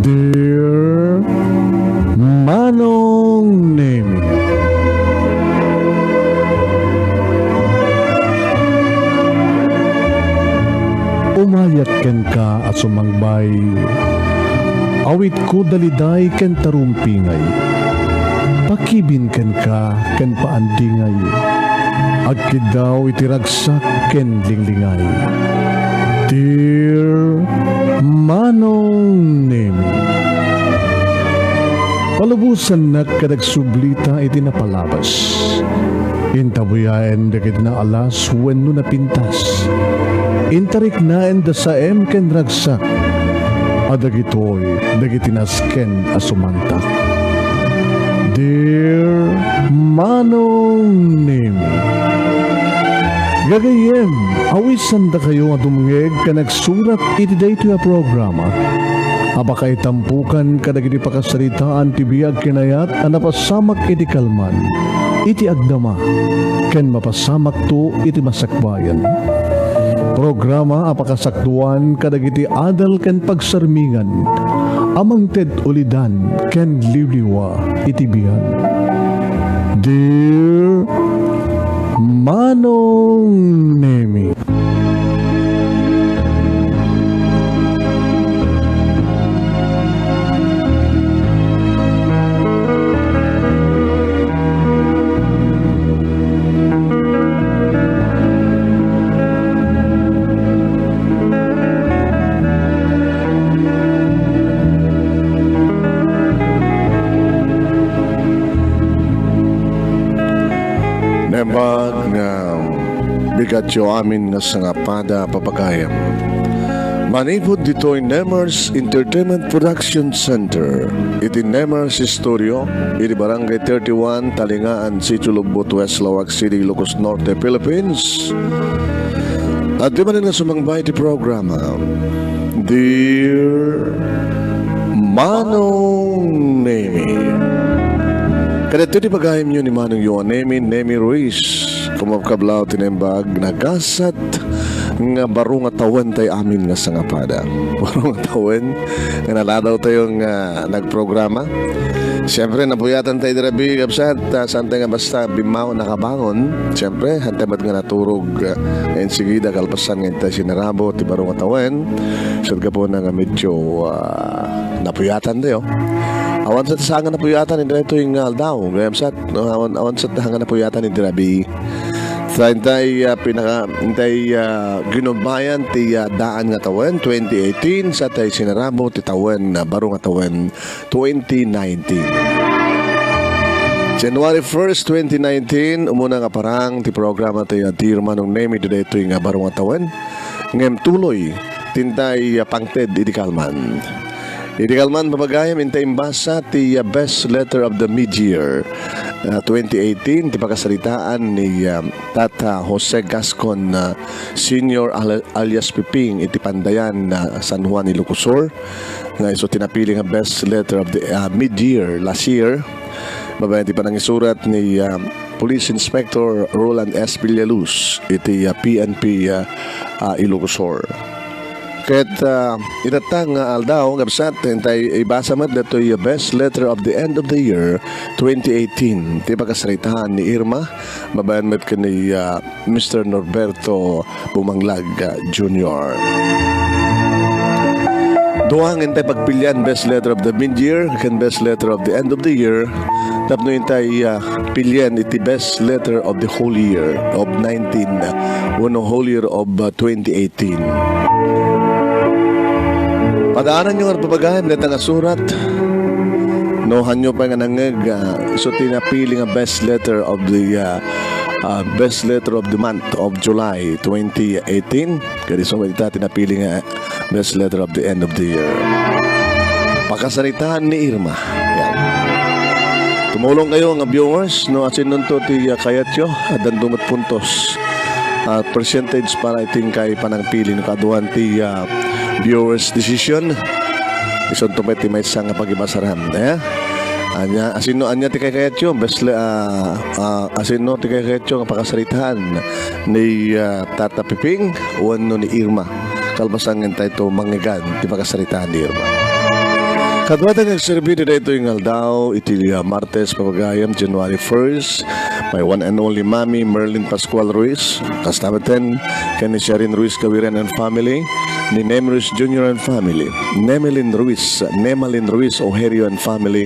Dear Manong Nemi, umayat ken ka at sumangbay, awit ko daliday ken tarumpingay, pakibin ken ka ken paandingay, agkid daw itiragsak ken linglingay. Dear Manong Nemi, palubusan na kadagsublita iti napalabas, intabuyaen dagit na alas wenno na pintas, intarik naen da saem ken ragsak, adagitoy dagiti nasken asumantak. Dear Manong Nemi, gagayem, awisan da kayo nga dumungeg ka nagsurat iti daytoy a programa. Abakay tampukan kadagiti pakasaritaan ti biag kinayat a napasamak iti kalman, iti agdama, ken mapasamak to iti masakbayan. Programa apakasakduan kadagiti adal ken pagsarmingan, amang ted ulidan ken liwliwa iti biag. Dear Manong Nemi, Nebag nga bigadyo amin nga sangapada papagayam. Manipod dito in Nemers Entertainment Production Center. Iti Nemers Studio, iti Barangay 31, Talingaan, Sitio Lubot, West Lawag City, Ilocos Norte, Philippines. At di man nga sumangbay iti programa, Dear Manong Nemi. Kada ito di pagayam nyo ni Manong Yuan Nemi Ruiz, kumapkablaw tinembag, nagasat nga baro nga tawen tayo amin nga sangapada. Baro nga tawen, nga naladaw tayong nagprograma. Siyempre, napuyatan tayo dirabi, kapsat, saan tayo nga basta bimaw nakabangon. Siyempre, hantay ba't nga naturog, ngayon sigida, kalpasan ngayon tayo sinarabo, ti baro nga tawen. Siyad ka po na nga medyo napuyatan tayo. Awan sa tasangan na puyatan, hindi na ito yung aldaw. Gayam sat, awan sa tasangan na puyatan, hindi rabi. Sa hintay, ginubayan, ti daan nga tawen, 2018, sa tayo sinarabo, ti tawen, baro nga tawen, 2019. January 1st, 2019, umuna nga parang, ti programa tayo, Dear Manong Nemi, doon ito yung baro nga tawen. Ngem tuloy, tintay pangted, idikalman. Idikalman papagayam intay imbasa ti best letter of the mid-year 2018 ti pakasalitaan ni Tata Jose Gascon Senior alias Piping iti Pandayan San Juan Ilocosur nga iso tinapili nga best letter of the mid-year last year. Babayan ti panangisurat ni Police Inspector Roland S. Villaluz iti PNP Ilocosur. Ket itatang aldaw gabsat entay ibasa mat datoy best letter of the end of the year 2018 ti pagkasaritahan ni Irma babayan met ken ni Mr. Norberto Bumanglag Jr. Duang entay pagpilian best letter of the mid-year ken best letter of the end of the year tapno entay pilian iti best letter of the whole year of 19 whole year of 2018. Padaanan nyo nga papagayam na nga surat. Nohan nyo pa nga nangag so tinapili nga best letter of the month of July 2018. Kaya so tinapili nga best letter of the end of the year. Pakasaritaan ni Irma. Yan. Tumulong kayo nga viewers no asin nun to ti kayatyo at dandumot puntos. Percentage para iting kay panangpili no kaduan ti viewers decision ison to may sang pagibasaran asino anya ti kayatyo best asino ti kayatyo nga pakasaritaan ni Tata Piping wano ni Irma kalbasan ngantay to manggigan ti pakasaritaan ni Irma. Kadwata ng serbi dito yung aldaw, iti Martes pagagayam, January 1st, may one and only Mami Merlin Pascual Ruiz, kastamatan, kani Sharin Ruiz Kawiran and family, ni Nemrus Jr. and family, Nemalin Ruiz Oherio and family,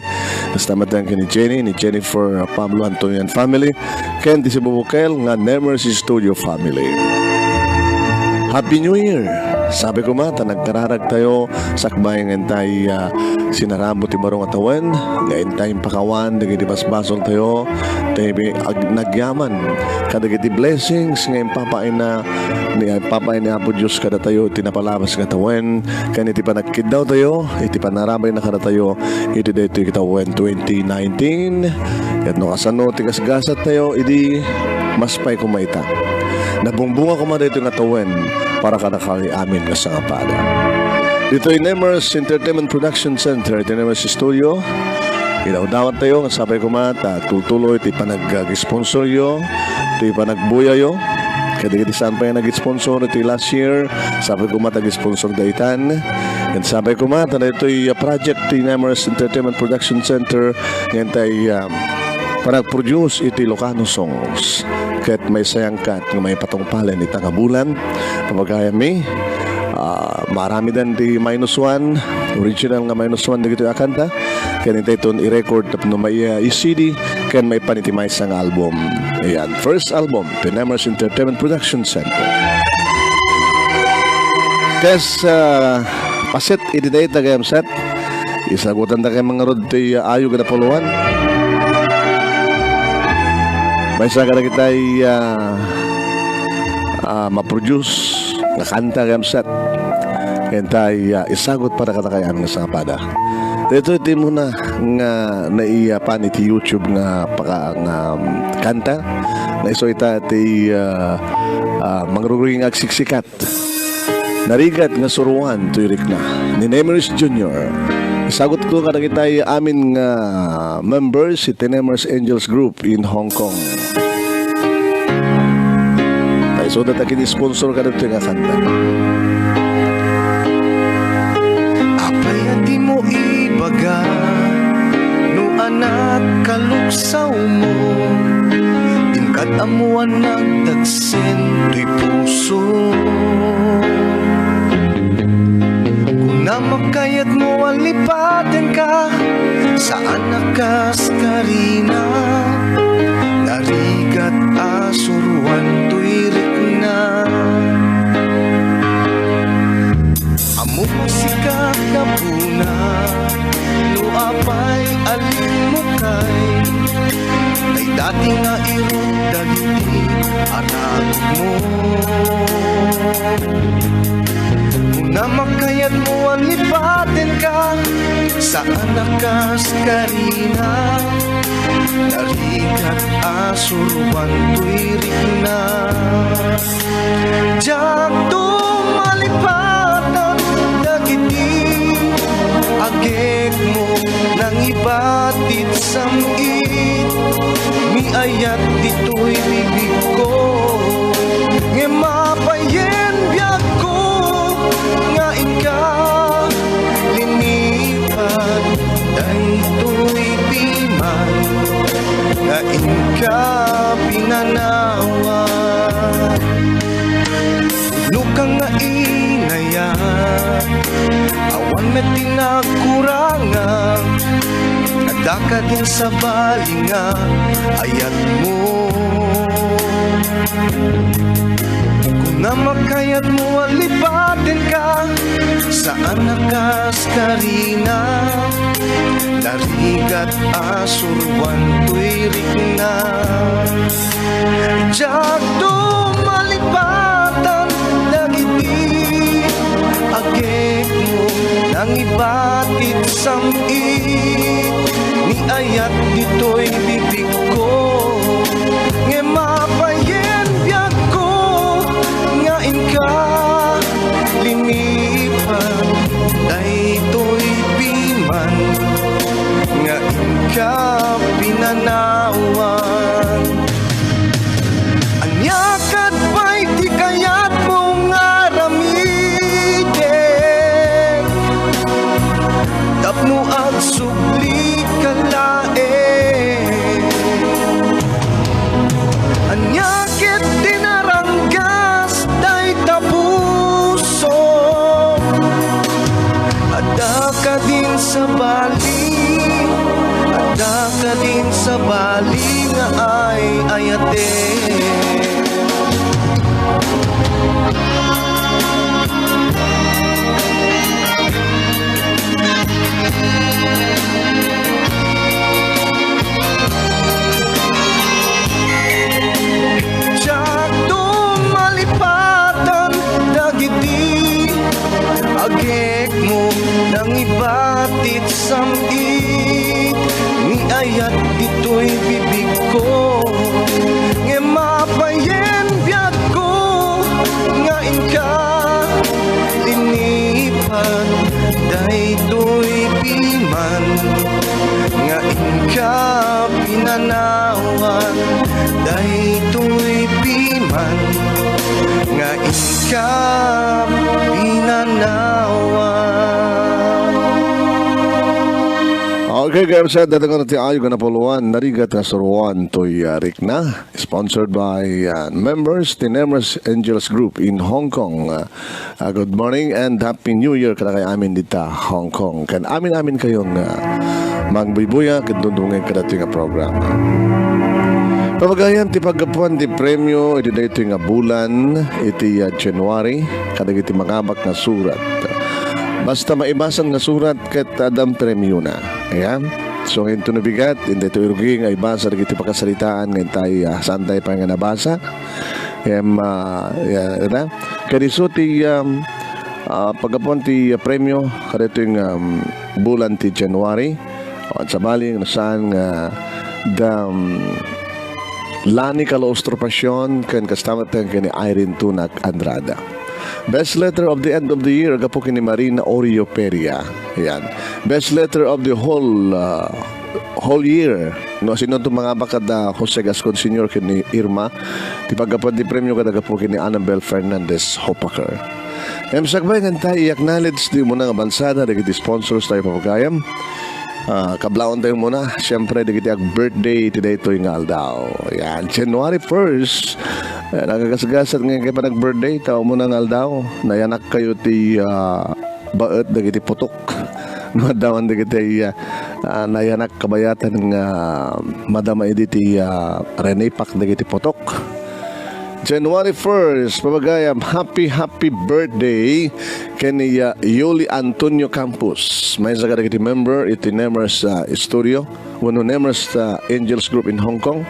kastamatan kani Jenny, ni Jennifer Pablo Antonio and family, ken di si Bubukel, nga Nemrus Studio family. Happy New Year! Sabi ko mata, nagkararag tayo sakbay ng entay sinarabot ti barong atawan, nga entay pakawan, nagiti basbasol tayo, tayo nagyaman, kadagiti blessings, nga papain na Apo Diyos kada tayo, tinapalabas nga tawen, kaniti pa nagkidaw tayo, iti panarabay na kada tayo, iti dito kitawan 2019, at no kasano, tigasgasat tayo, idi maspay kumaita. Nabungbunga ko man dito nga tawen, para kanakali amin nga sa kapada. Dito ay Nemers Entertainment Production Center, ito Nemers Studio. Ilaw-dawat tayo, nga sabay ko mata, tutuloy, iti pa nag-sponsor yo, iti pa nagbuya yo. Kaya saan pa yung nag-sponsor, iti last year, sabay ko mata nag-sponsor daitan. And sabay ko mata, na ito ay project, iti Nemers Entertainment Production Center, ngayon tayo panag-produce iti Ilocano songs. Ket may sayangkat nga may patungpalan ita nga bulan pamagaya mi marami dan di -1 original nga -1 dito akanta ken ito i-record tapno may i-CD ken may panitimay sang album. Ayan, first album the Nemers Entertainment Production Center. Kes paset ididay tagayam set isagutan ta kay mga rod ti ayo kada puluhan. May sa kada kita ma-produce na kanta kayam set. Kaya tayo isagot para katakayaan nga sa kapada. Ito iti mo na nga naiyapan iti YouTube nga kanta. Na iso ita iti mangruring agsiksikat. Narigat nga suruan tuyirik na. Ni Nemers Jr. Isagot ko kada kita amin nga members si Nemers Angels Group in Hong Kong. Ay so that akin sponsor kada ito nga kanta. Apay di mo ibaga no anak kaluksaw mo tingkat amuan nagdagsin to'y puso. Na magkayat mo alipatin ka sa anakas karina narigat asuruan tuirik na amo sikat na puna luapay alimukay ay dati nga irot dagiti anak mo. Na makayat mo ang lipatin ka sa anakas karina narigat asuruan tuirik na jak tumalipatan dagiti agek mo nang ibatid samit miayat dito'y bibig ko nge mapayen biag ko nga ikaw linipat dahito'y piman nga ikaw pinanawan lukang nga inaya awan met tinakurangan nadaka din sa balinga ayat mo. Na makayat mo alipatin ka sa anakas karina narigat asurwan tuirik na jak tumalipatan dagiti agek mo nang ibatid samit ni ayat dito'y bibig ko nge mapayen biag ko nga inka linipan dahito'y piman nga inka pinanawan anyakat pa'y di kayat mo nga ramiden tapno sa bali Ada ka din sa bali nga ay ayate Agek mo nang ibatit samit Ni ayat dito'y bibig ko Nge mapayen biyag ko Ngain ka linipan Dayto'y piman Ngain ka pinanawan Dayto'y piman Ngain ka Okay, guys, datangan natin ayo ka na puluan. Narigat na suruan to'y Rikna. Sponsored by members, the Nemers Angels Group in Hong Kong. Good morning and Happy New Year kada kay amin dita Hong Kong. Kan amin kayong magbibuya kadundungay kada ito nga program. Pamagayan ti paggapuan ti premyo iti dayto nga bulan iti January kadag iti mangabak nga surat. Basta maibasan nga surat ket adam premyo na. Ayan. So ngayon ito nabigat, hindi ito irugi nga ibasa iti pakasalitaan ngayon tayo saan tayo pa nga nabasa. Kaniso ti paggapuan ti premyo kada ito yung bulan ti January at sa baling saan nga Lani Calostropasyon kan kastamatan kani Irene Tunac Andrada. Best letter of the end of the year gapo kini Marina Orio Peria. Yan. Best letter of the whole year. No sino to mga bakada Jose Gascon Sr. kini Irma. Ti paggapan di premyo kada gapo kini Annabel Fernandez Hopaker. Sagbay nga tayo i-acknowledge di muna nga bansada dagiti sponsors tayo papagayam. Kablaon tayo muna. Siyempre, di kita birthday today ito yung aldaw. Yan, January 1st. Nagagasgasat ngayon kayo pa nag-birthday. Tao mo ng aldaw. Nayanak kayo ti baet, di kita putok. Madawan di kita nayanak kabayatan ng madama edi ti Rene Pac, di kita putok. January 1st, pabagayam, happy birthday kani Yuli Antonio Campos. May sa kadagiti member, iti Nemers Studio, wano Nemers Angels Group in Hong Kong.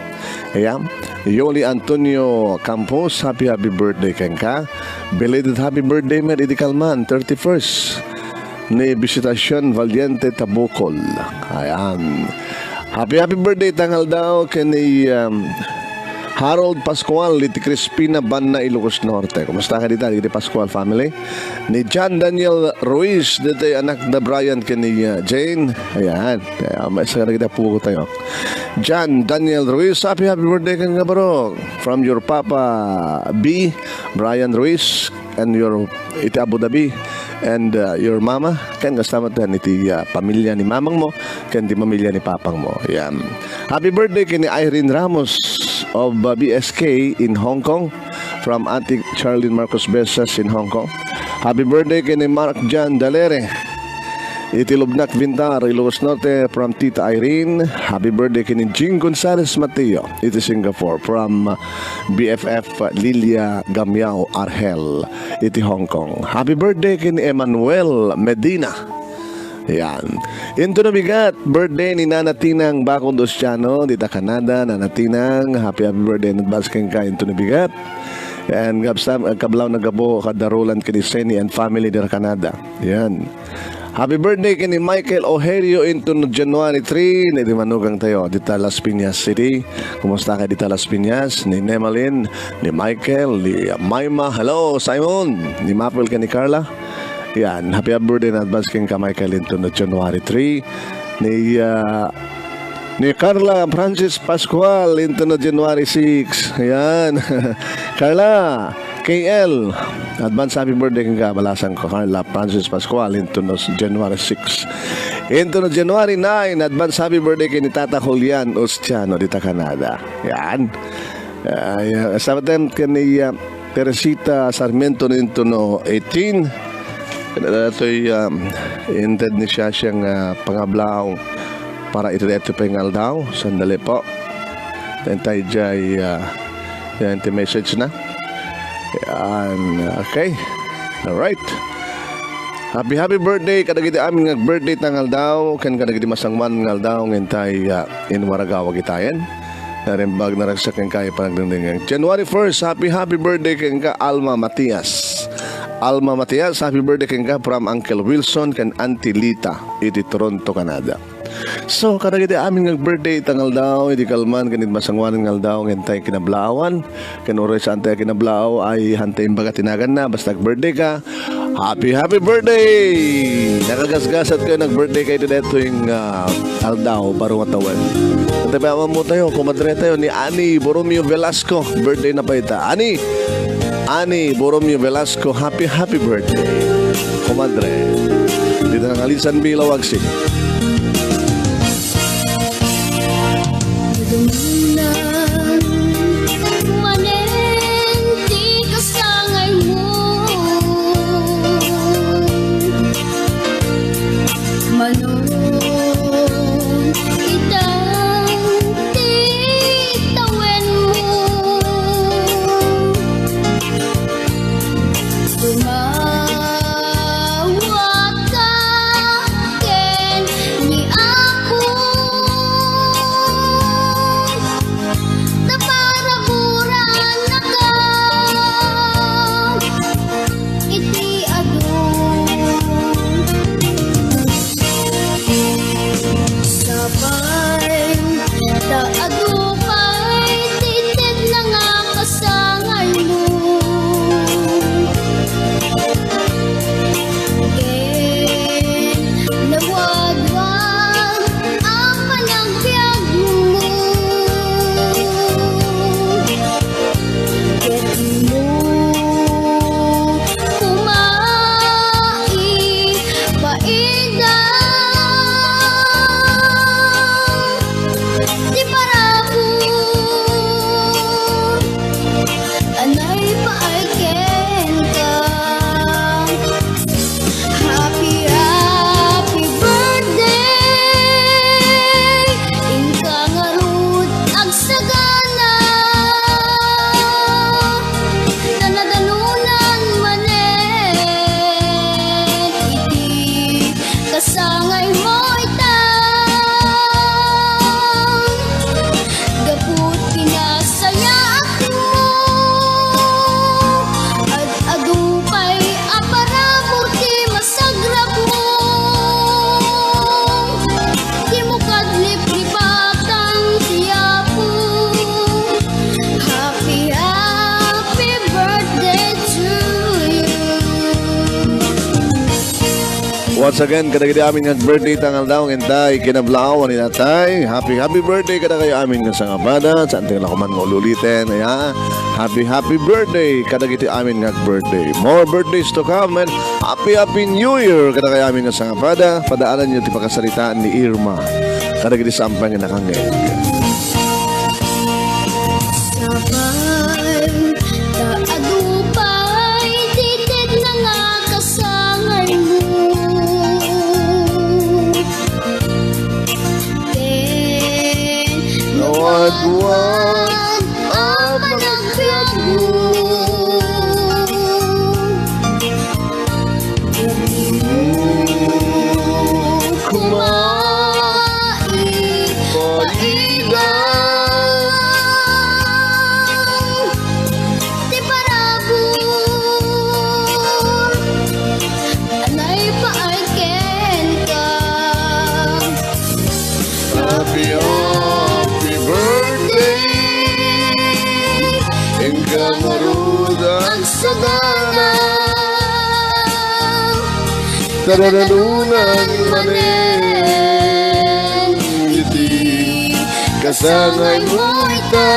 Ayan, Yuli Antonio Campos, happy birthday ka. Belated happy birthday, Mer Idikalman, 31st. Ni Visitasyon Valiente Tabukol. Ayan. Happy birthday tangal daw kani Harold Pascual, iti Crispina Banna, Ilocos Norte. Kumusta ka dito, iti Pascual family? Ni John Daniel Ruiz, dito anak na Brian kani Jane. Ayan, may isa ka na kita pugo tayo. John Daniel Ruiz, happy birthday ka nga bro. From your Papa B, Brian Ruiz, and your iti Abu Dhabi. And your mama, kan kasama tayo iti pamilya ni mamang mo, kan di pamilya ni papang mo. Ayan. Happy birthday kini Irene Ramos of BSK in Hong Kong, from Ate Charlene Marcos Besas in Hong Kong. Happy birthday kini Mark John Dalere, iti Lubnak Vintar, Ilocos Norte, from Tita Irene. Happy birthday kini Jing Gonzales Mateo, iti Singapore, from BFF Lilia Gamiao Arhel, iti Hong Kong. Happy birthday kini Emmanuel Medina. Yan. Into na bigat, birthday ni Nana Tinang Bacon Dosciano, dita Canada. Nana Tinang, happy birthday in advance kang ka into na bigat. And kablaw na gabo kadarulan kini Seni and family dira Canada. Yan. Happy birthday kini Michael Oherio into January 3. Ni manugang tayo dita Las Piñas City. Kumusta ka dita Las Piñas? Ni Nemalin, ni Michael, ni Maima. Hello, Simon. Ni Mapel ka ni Carla. Yan, happy birthday in advance kang ka Michael into January 3. Ni Carla Francis Pascual into January 6. Yan. Carla, KL, advance happy birthday kang ka. Balasan ko, Carla Francis Pascual into January 6. Into January 9, advance happy birthday kay ni Tata Julian Ostiano dita Canada. Yan. Sa atin kay ni Teresita Sarmiento into 18. Ito'y intend ni siya siyang pangablaw para ito pa yung aldaw. Sandali po. Tentay jay yan ti message na. Yan, okay. Alright. Happy birthday. Kadagiti amin nga birthday tangal daw. Kan kadagiti masangman ngal daw. Ngintay in Waragawa gitayan. Narimbag na ragsak yung kaya panagdindingan. January 1st, happy birthday kang ka Alma Matias. Alma Matias, happy birthday kang ka from Uncle Wilson kan Auntie Lita, iti Toronto, Canada. So, kadagiti amin nga birthday tangal daw, iti kalman, kanit masangwanan ngal daw, ngintay kinablawan. Kanuro sa antay kinablaw ay hantay imbaga tinagan na, basta birthday ka. Happy birthday! Nakagasgasat kayo, nag-birthday kayo dito yung aldaw, barong atawan. At tabi mo tayo, kumadre tayo ni Ani Borromeo Velasco. Birthday na pa ita. Ani Borromeo Velasco, happy birthday. Kumadre. Dito ng Alisan Bilawag si. Once again, kadagiti amin nga birthday tangal daw ngintay kinablaw ni natay. Happy birthday kada kayo amin nga sangabada. Sa anting lakuman nga ululiten. Happy birthday kadagiti amin nga birthday. More birthdays to come and happy New Year kada kayo amin nga sangabada. Padaanan niyo ti pakasalitaan ni Irma. Kadagiti sampang nga nakangeg. Duwan ang panagbiag mo. Kumain paigang di parabon anay paagken ka. Happy Kamuruda ang sagana Taranalunan manen iti kasangay mo ita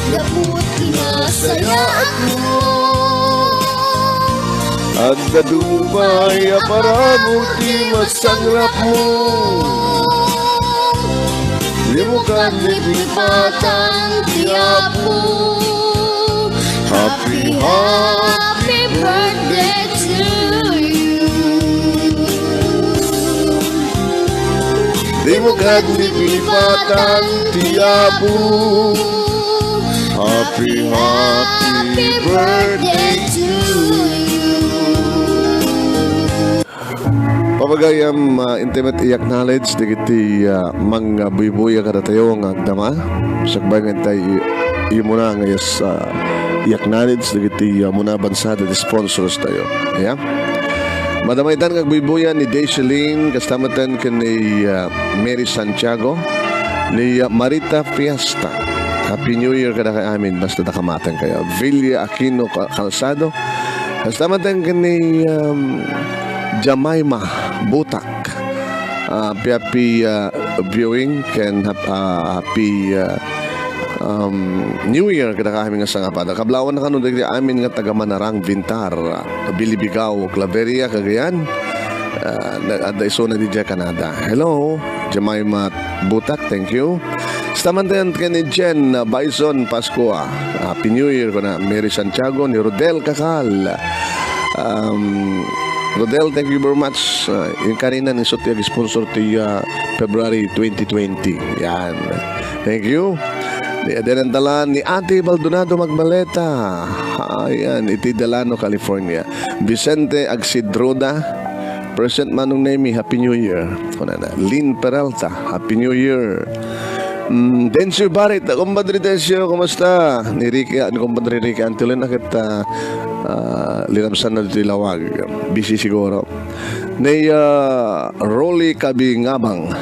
Gaput kinasayaan mo At kadumay aparamuti masangrap mo Limukan liplipatan tiyapo Happy, Happy birthday to you. Di mo kadlipatan tiyabu. Happy, happy birthday to you. Pabagayam intimate i-acknowledge digiti mga buibuya kada tayo nga agdama. Sakbangan tayo muna ngayas i-acknowledge digiti muna bansa di sponsors tayo. Yeah? Madamaitan nga buibuya ni Daisylene, kastamatan ka ni Mary Santiago, ni Marita Fiesta. Happy New Year kada kay amin, basta nakamatan kayo. Villa Aquino Calzado, kastamatan ka ni Jemima Butak. Happy viewing and happy New Year kada kami nga sangapada. Kablawan na kanunod di amin nga taga Manarang Vintar, Bilibigaw, Claveria, Cagayan. Ada iso na di Canada. Hello, Jemima Butak, thank you. Stamantayan ka ni Jen Bison Pascua. Happy New Year ko na Mary Santiago, ni Rodel Kakal. Rodel, thank you very much. Yung kanina ni Sotia sponsor to February 2020. Yan. Thank you. Din ang dala ni Ate Baldonado Magmaleta. Ayan, iti Delano, California. Vicente Agsidroda. Present Manong Nemi, Happy New Year. Lynn Peralta, Happy New Year. Dencio Barret, kumpadre Dencio, kumusta? Ni Ricky, kumpadre Ricky Antolin, nakit linamsan na dito ilawag. Busy siguro. Ni Rolly Kabingabang.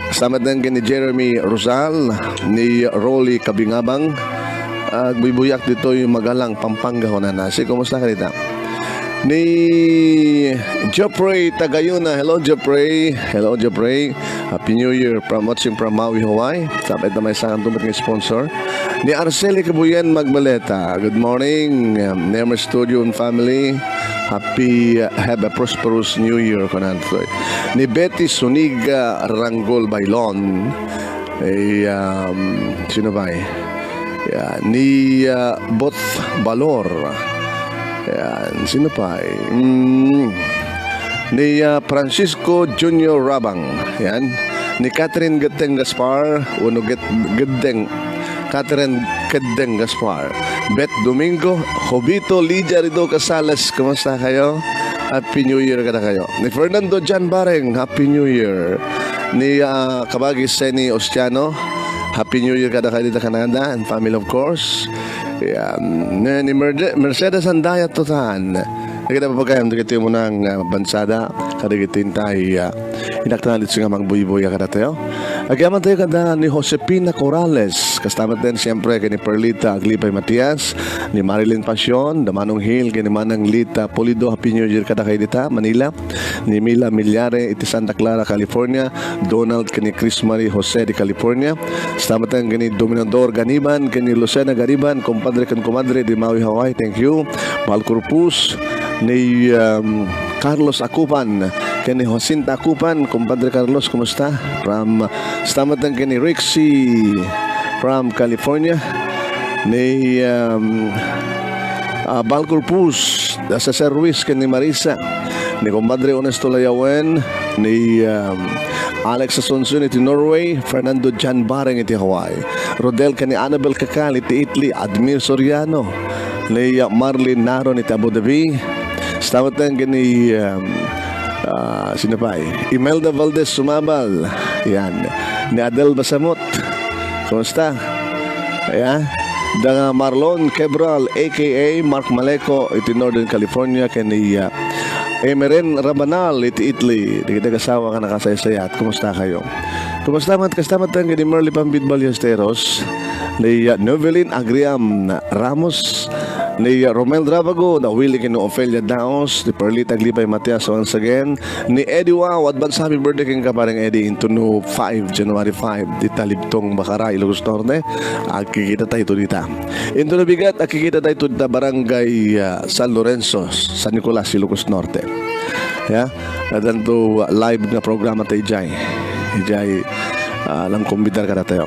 Salamat din ni Jeremy Rosal, ni Rolly Kabingabang. Buibuyak dito yung Magalang, Pampanga, Honanasi. Kumusta ka dito? Ni Jopray Tagayuna. Hello Jopray. Happy New Year from watching from Maui, Hawaii. Sabay na may isang tumot ng sponsor. Ni Arceli Kabuyan Magmaleta. Good morning, Nemer Studio and family. Happy, have a prosperous New Year. Ni Betty Suniga Ranggol Bailon. Sino ba ni Both Balor. Yan, sino pa ni Francisco Junior Rabang. Yan. Ni Catherine Gedeng Gaspar. Catherine Gedeng Gaspar. Beth Domingo. Jovito Lidia Rido Casales. Kumusta kayo? Happy New Year kada kayo. Ni Fernando Jan Bareng. Happy New Year. Ni Kabagi Seni Ostiano. Happy New Year kada kayo dito Canada and family of course. Ni Mercedes Andaya Tutan. Nakita pa pagkayam dito mo ng bansada. Kadigitin tayo inaknalit siya nga magbuy-buya kada tayo. Agyaman tayo kada ni Josepina Corrales. Kastamat din siyempre kay ni Perlita Aglipay Matias, ni Marilyn Pasyon, Damanong Hill, kay ni Manang Lita Polido. Happy New Year kada kay dita Manila. Ni Mila Milyare iti Santa Clara, California. Donald kay ni Chris Marie Jose de California. Kastamat din kay ni Dominador Ganiban, kay ni Lucena Gariban, kumpadre kan kumadre di Maui, Hawaii. Thank you. Mahal Corpus, ni Carlos Akupan, kay ni Jacinta Akupan, kumpadre Carlos, kumusta? From Stamatan kay ni Rixie from California. Ni Balcorpus sa Sir Ruiz kay ni Marisa, ni kumpadre Honesto Layawen, ni Alex Asunción iti Norway, Fernando Jan Bareng iti Hawaii, Rodel kay ni Annabel Kakal iti Italy, Admir Soriano, ni Marlene Naron iti Abu Dhabi. Stamatan kay ni sino pa Imelda Valdez Sumabal. Yan. Ni Adel Basamot. Kumusta? Ayan. Da Marlon Quebral aka Mark Maleco iti Northern California. Kaya ni Emeren Rabanal iti Italy. Di kita kasawa ka nakasaysayat. Kumusta kayo? Kumusta mat kastamat ang ni Merly Pambid Ballesteros, ni Novelin Agriam Ramos, ni Romel Dravago, na Willie kino Ophelia Daos, ni Perlita Glipay Matias once again, ni Eddie Wow, advance happy birthday king kaparang Eddie into no 5, January 5, di Talibtong Bakara, Ilocos Norte. Kikita tayo dita. Into no bigat, kikita tayo dita barangay San Lorenzo, San Nicolas, Ilocos Norte. Yeah? At to live na programa tayo Jai. Lang kumbidar ka na tayo.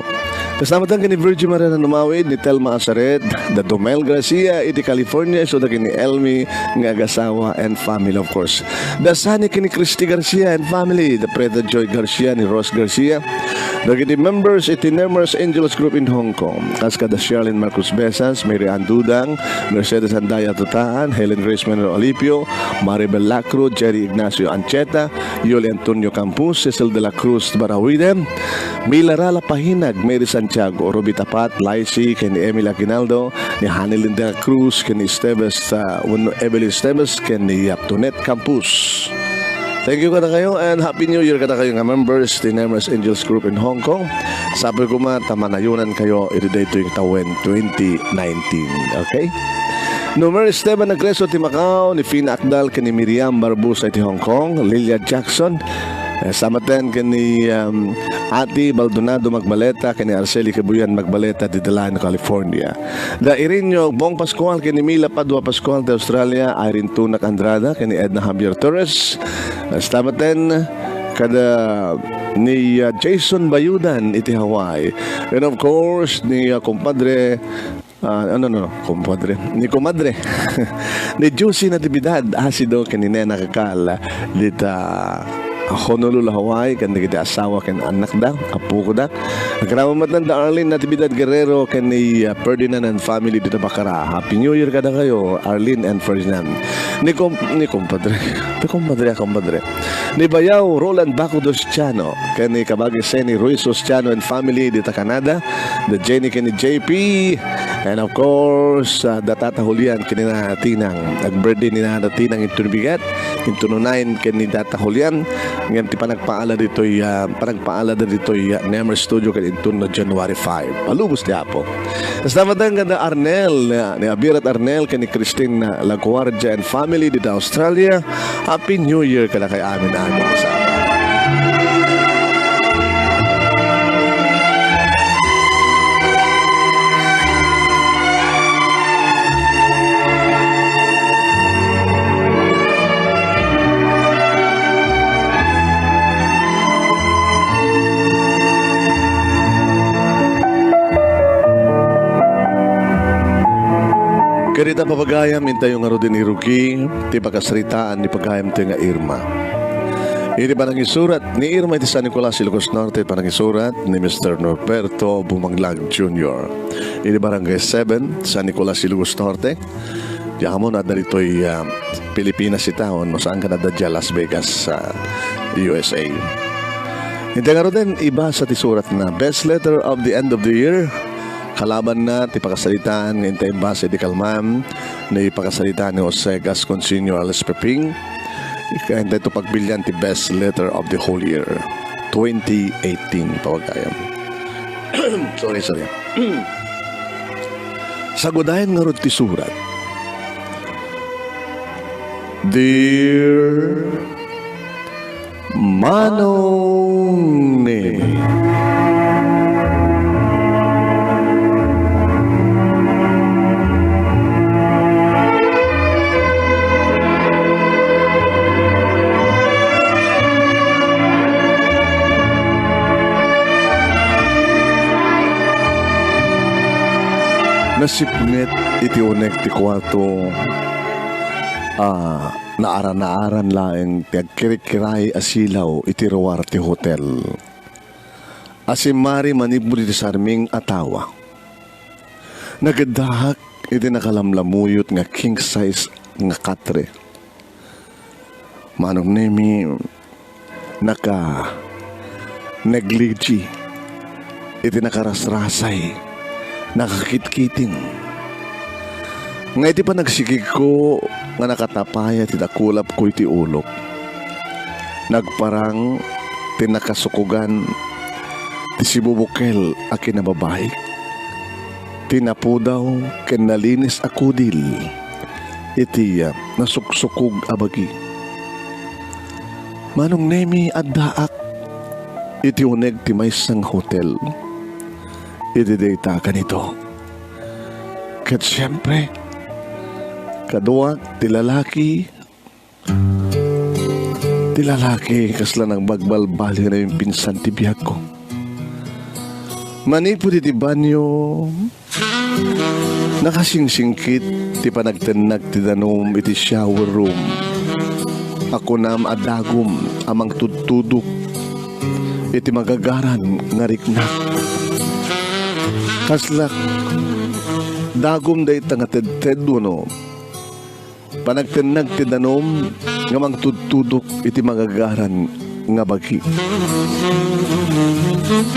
Kasamatan ka ni Virgin Maria na numawid, ni Telma Azaret, the Domel Garcia, iti California, so da ni Elmi, nga agasawa and family of course. The Sani ni Christy Garcia and family, the Preda Joy Garcia, ni Ross Garcia, the members, iti Nemers Angels Group in Hong Kong, kaska da Sherlyn Marcos Besas, Mary Ann Dudang, Mercedes Andaya Tutaan, Helen Grace Manuel Olipio, Maribel Lacro, Jerry Ignacio Ancheta, Yuli Antonio Campus, Cecil de la Cruz Barawidem, Mila Rala Pahinag, Mary Santiago, Ruby Tapat, Laisi, kini Emil Aguinaldo, ni Hanilin de la Cruz, kini Esteves, Evelyn Esteves, kini Yaptonet Campus. Thank you kada kayo and Happy New Year kada kayo nga members ni Nemers Angels Group in Hong Kong. Sabi ko tamanayunan kayo iti tuwing tawen 2019. Okay? Numer Esteban Nagreso ti Macau, ni Fina Akdal, kini Miriam Barbusa ti Hong Kong, Lilia Jackson, samaten kini Ati Baldonado Magbaleta, kini Arceli Cabuyan Magbaleta di Delano, California. Da Irinyo Bong Pascual, kini Mila Padua Pascual di Australia, Irene Tunak Andrada, kini Edna Javier Torres. Samaten kada ni Jason Bayudan iti Hawaii. And of course ni compadre compadre. Ni comadre. Ni Juicy Natividad Asido kanina nakakal dita Honolulu, Hawaii, kan kita asawa kan anak da, apo ko da. Nagkaraman da Arlene Natividad Guerrero kan ni Ferdinand and family dito Bacara. Happy New Year kada kayo, Arlene and Ferdinand. Ni compadre. Ni Bayaw Roland Bacudos Chano, kan ni Kabagi Seni Ruizos Chano and family dito Canada. The Jenny kan ni JP. And of course, datata hulian kanina tinang nag-birthday ni na tinang intubigat, intununain kan ni data hulian. Ngayon ti panagpaala dito'y Nemer Studio kan intun na January 5. Palubos di apo. Nasamadang ganda Arnel, ni Abirat Arnel, kan ni Christine Laguardia and family dito Australia. Happy New Year ka na kay amin kasama. Karita papagayam intay yung arodin ni Ruki, ti pagkasritaan ni pagayam ti nga Irma. Ini parang isurat ni Irma iti San Nicolas, Ilocos Norte, parang isurat ni Mr. Norberto Bumanglag Jr. Ini barangay 7, San Nicolas, Ilocos Norte. Diyan mo na darito'y Pilipinas itaon, no saan ka na dadya Las Vegas sa USA. Intay nga arodin, iba sa tisurat na best letter of the end of the year. Kalaban na ti pakasalitaan ng Intay Base di Calman na ipakasalitaan ni Jose Gascon Sr. Alice Peping. Ikahintay ito pagbilyan ti best letter of the whole year 2018 pawagayam. sorry sagudayan nga ron ti surat. Dear Manong Nemi, nasipnet iti unek ti kwarto naaran laeng tiagkirikiray asilaw iti ruwar ti hotel. Asimari manibuli ti sarming atawa. Nagadahak iti nakalamlamuyot nga king size nga katre. Manong Nemi naka negligi iti nakarasrasay nakakitkiting. Nga iti pa nagsikig ko nga nakatapaya ti dakulap ko iti ulok. Nagparang tinakasukugan ti sibubukel a kinababaik. Tinapudaw ken nalinis akudil iti nasuksukog abagi. Manong Nemi addaak iti uneg ti maysang hotel. Ididata ka nito. Kat siyempre, kadua, ti lalaki kasla ng bagbalbali na yung pinsan ti biyag ko. Manipod iti banyo, nakasingsingkit ti panagtenag ti danom iti shower room. Ako nam adagom amang tudtudok iti magagaran nga riknak. Kaslak dagom day nga ted no. Panagtenag ti danom nga mangtudtudok iti magagaran nga bagi.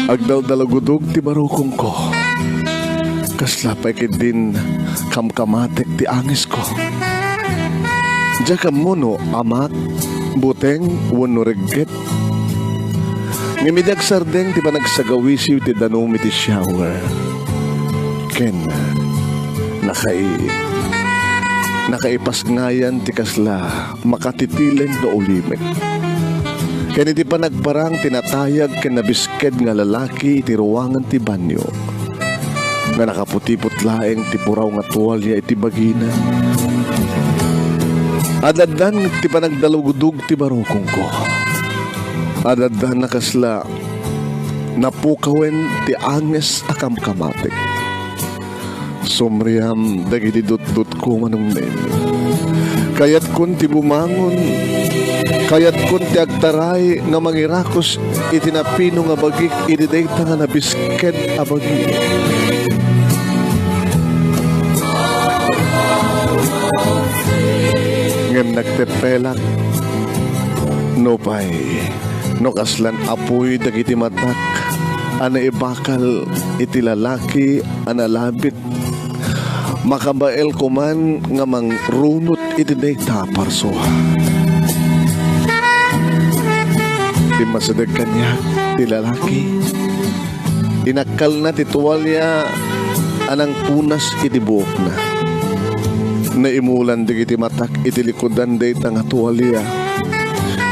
Agdal-dalagudog ti barukong ko. Kaslapay kit din kamkamatek ti angis ko. Diya ka mono amak, buteng, wano regget. Ngimidag sardeng ti panagsagawisiw ti danom iti shower. Ken, nakaipasngayan ti kasla makatitileng no ulimek. Ken iti panagparang tinatayag ken nabisked nga lalaki iti ruwangan ti banyo. Nga nakaputipot laeng ti puraw nga tuwalya iti bagina. Adadan ti panagdalugudug ti barukong ko. Adadan nakasla napukawen ti anges akam kamatik. Sumriyam dagiti dut-dut ko manong nemi. Kayat kun ti bumangon, kayat kun ti agtaray nga mangirakos iti napino nga bagik iti dayta nga nabisked a bagi. Ngem nagtepelak no pay no kaslan apoy dagiti matak ana ibakal iti lalaki ana labit makabael kuman nga mangrunot iti dayta parso. Ti masadag kanya ti lalaki inakal na ti tuwalya anang punas iti buok na. Naimulan digiti matak iti likodan dayta nga tuwalya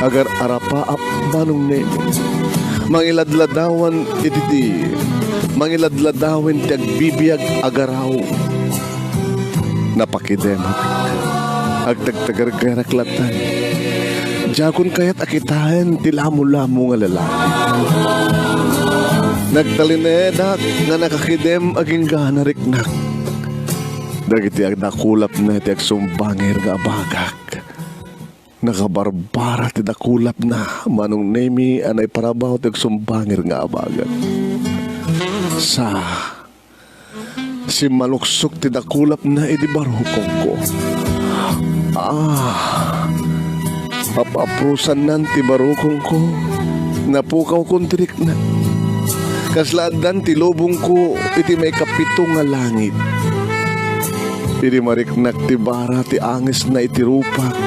agar arapa manong nemi mangiladladawan iti mangiladladawen ti agbibiyag agaraw napakidemak agtagtagargarak latan jakon kayat akitahan ti lamo-lamo nga lalaki nagtalinedak nga nakakidem aging ganariknak dagiti agdakulap na iti agsumbangir nga abagak. Nakabarbara ti dakulap na manong nemi anay parabaw ti agsumbangir nga abagak. Si maluksok ti dakulap na iti barukong ko. Papaprusan nan ti barukong ko. Napukaw kong tirik na. Kasladan ti lubong ko iti may kapito nga langit. Iti mariknak ti bara ti angis na iti rupak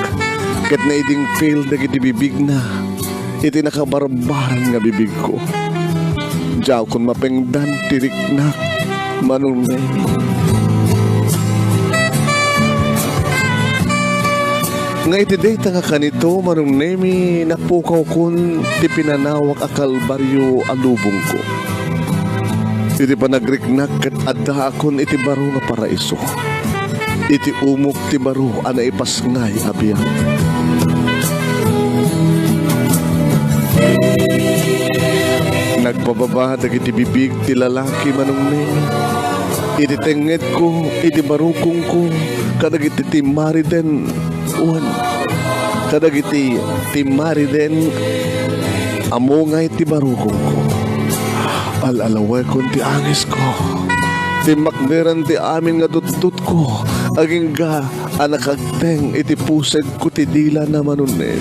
ket na iding fail dagiti bibig na iti nakabarbaran nga bibig ko. Diyaw kun mapengdan ti riknak manong nemi. Nga iti dayta nga kanito manong nemi napukaw kun ti pinanawak a kalbaryo a lubong ko. Iti panagriknak ket adda akon iti baro nga paraiso. Iti umok ti baro ana ipasngay abiyang. Nagpababa dagiti bibig ti lalaki manong nemi. Iti tenget ko, iti barukong ko, kadagiti timari den uwan. Kadagiti timari den amongay ti barukong ko. Alalaway kon ti angis ko. Timakderan ti amin nga tutut ko. Aging ga anakagteng iti puseg ko ti dila na manunin.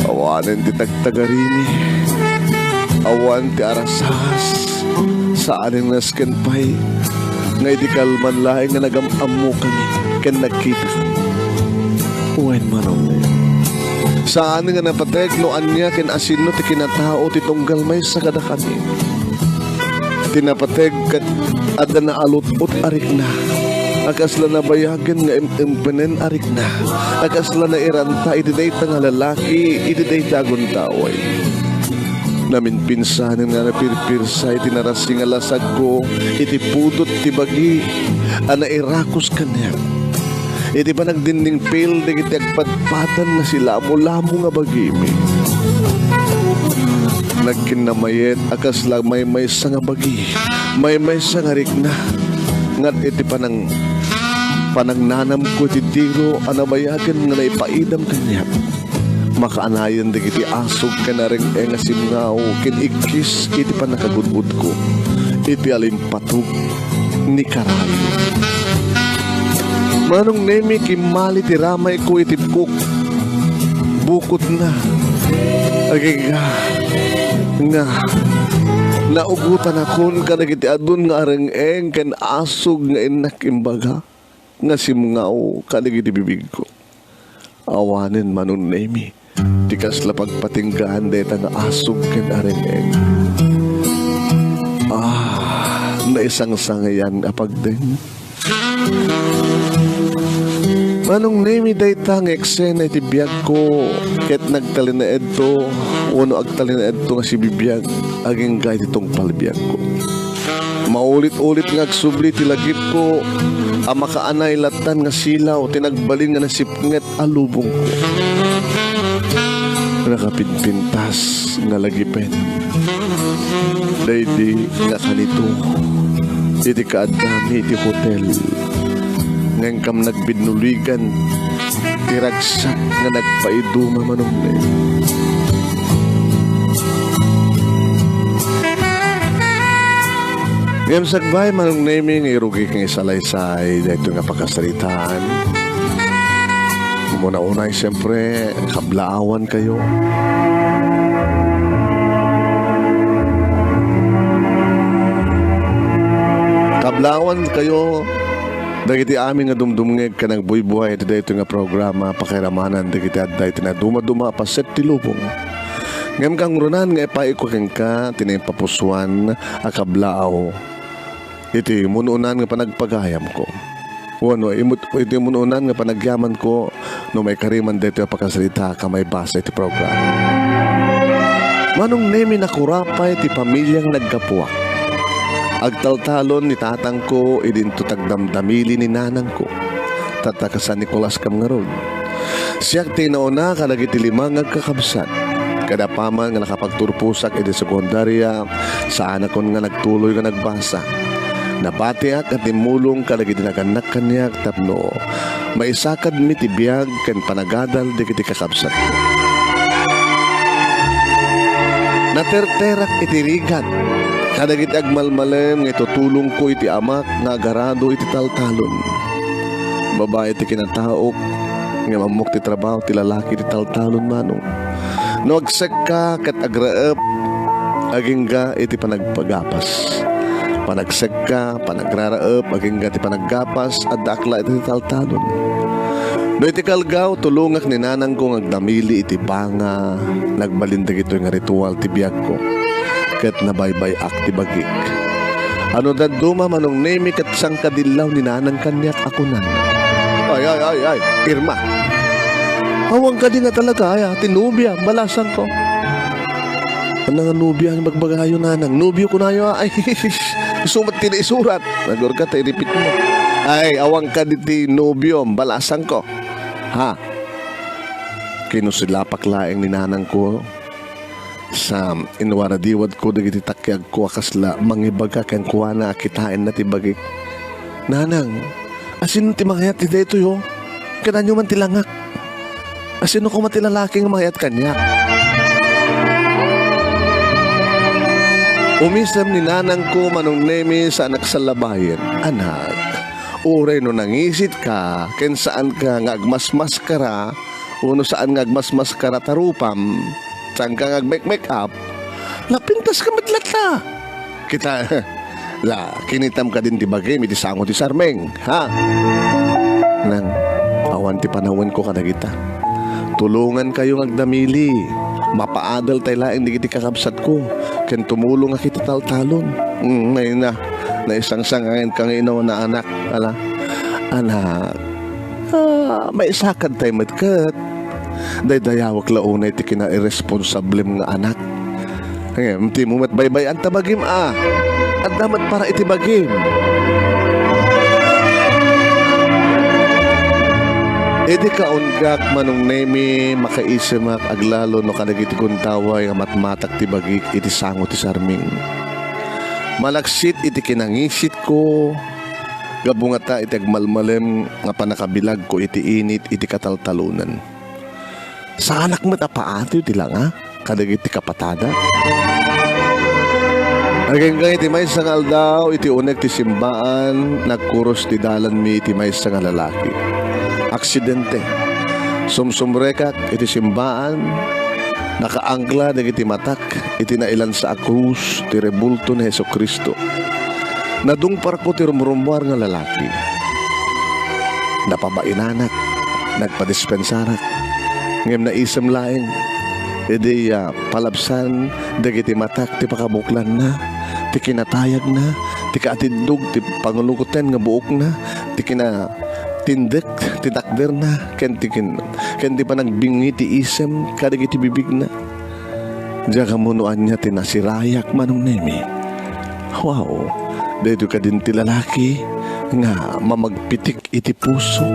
Awanen ti tagtagarini. Awan ti arasas. Saan nga skenpay. Nga iti kalman laing nga nagamamu kami. Ken nagkita. Uwen manunin. Saan nga napatek no anya ken asino ti kinatao ti tunggal may sa kada kami. Tinapateg kat ada na alutot arik na. Akasla na bayagan nga impenen arik na. Akasla na iranta iti dayta nga lalaki iti dayta aguntaway. Namin pinsanin nga napirpirsa iti narasing nga lasag ko iti pudot ti bagi ana irakos kanya. Iti pa nagdinding pil iti agpadpatan na sila mo-lamo nga bagimi. nagkinamayet akas lang may sa nga bagi, may sa nga rikna ngat iti panangnanam ko ti tiro anabayagan nga naipaidam kanya makaanayan di iti asog ka na rin nga simngaw kinikis iti panakagudbud ko iti alimpatog ni Karayo manong nemi kimali ti ramay ko iti bukod na agiga nga naugutan akon kadagiti adun nga areng-eng ken asog nga inak imbaga nga simngaw kadagiti bibig ko awanen manon nemi tikas la pagpatinggaan deta nga asog ken areng-eng naisang sangayan apagden manong nemi dayta nga eksena iti biyag ko ket nagtalin na edto uno agtalin na edto nga si bibiyag aging gay itong palbiyag ko maulit-ulit nga agsubli ti lagip ko ang makaanay latan nga silaw tinagbalin nga nasipnget alubong ko nakapinpintas nga lagipen daydi nga kanito iti kaadami iti hotel ngayon kam nagbidnuligan tiragsak nga nagpaiduma manong ngayon sagbay manong naming irugi kang isalaysay dito nga pakasalitaan muna-unay siyempre kablaawan kayo dagiti amin nga dumdumngeg ka nagbuy-buhay dito nga programa pakiramanan dagiti adday tinaduma-duma pa set ti lubong ngem kang runan nga ipaiko keng ka tinipapusuan akablaaw iti mununan nga panagpagayam ko wano iti mununan nga panagyaman ko no may kariman dito pagkasalita ka may basa iti programa manong nemi nakurapay ti pamilyang nagkapuak agtaltalon ni tatang ko idinto tagdamdamili ni nanang ko tataka San Nicolas kam nga rod siyak tinauna kadagiti limang agkakabsat kada paman nga nakapagturpusak iti sekundarya sa anak kon nga nagtuloy nga nagbasa nabatiak at timulong kadagiti naganak kanyak tapno maisakad mi ti biyag ken panagadal digiti kakabsat ko naterterak iti rigat kadagiti agmalmalem nga itutulong ko iti amak nga agarado iti taltalon babae iti kinataok nga mamok ti trabaho ti lalaki iti taltalon manong no agsek ka ket agraep aging ga iti panagpagapas panagsek ka panagraraep aging ga iti panaggapas at dakla iti taltalon no iti kalgaw tulungak ni nanang ko agdamili iti banga nagbalindag ito nga ritual ti biag ko ket nabaybay akti bagik ano daduma manong nemi ket sang kadilaw ni nanang kanyak ako na ay Irma awang ka di nga talaga ay tinubya balasan ko ano nga nubya ang magbagayo nanang nubyo ko na yun ay sumat tinisurat nagurga tayo repeat mo ay awang ka di tinubyo balasan ko ha kinusilapak laeng ni nanang ko sa inwaradiwad ko dagiti takyag ko akasla mangibaga ken kuana akitain na ti bagik nanang asin ti mangyat ti daytoy yo kananyo man tilangak asino ko matilalaking mangyat kanya umisem ni nanang ko manong nemi sa anak sa labayan anak uray no nangisit ka ken saan ka ngagmasmas kara uno saan ngagmasmas kara tarupam saan ka ngag-make up lapintas ka madlata kita la kinitam ka din ti bagay iti sango ti sarmeng ha nang awan ti panawon ko kadagita tulungan kayo ngagdamili mapaadal tay laeng digiti kakabsat ko ken tumulong nga kita taltalon ngayon na isang sangayan kang inaw na anak anak may sakad tayo matkat daydayawak launay ti kina irresponsablem nga anak ngayon ti mo matbaybay ang tabagim at damat para itibagim Edi kaunggak manong nemi makaisemak aglalo no kadagiti kuntaway nga matmatak ti bagik iti sango ti sarming. Malaksit iti kinangisit ko, gabungata iti agmalmalem nga panakabilag ko iti init iti kataltalunan. Sa anak mo't apaati ti lang ha, kadagiti kapatada. Hanggang iti may sangal daw, iti unek ti simbaan, nagkuros ti dalan mi iti may sangal lalaki. Aksidente. Sumsumrekak iti simbaan, nakaangkla dagiti matak, iti nailan sa krus, ti rebulto ni Jesucristo. Nadungpar ko ti rumrumwar nga lalaki. Napabainanak, nagpadispensarak, ngem na isem laeng, edi palabsan, dagiti matak, ti pakabuklan na, ti kinatayag na, ti kaatindog, ti pangulukoten nga buok na, ti tindik, titakder na, ken di pa nagbingi ti isem, kadag iti bibig na. Diya kamunuan niya tinasirayak manong nemi. Wow, dito ka din ti lalaki, nga mamagpitik iti puso.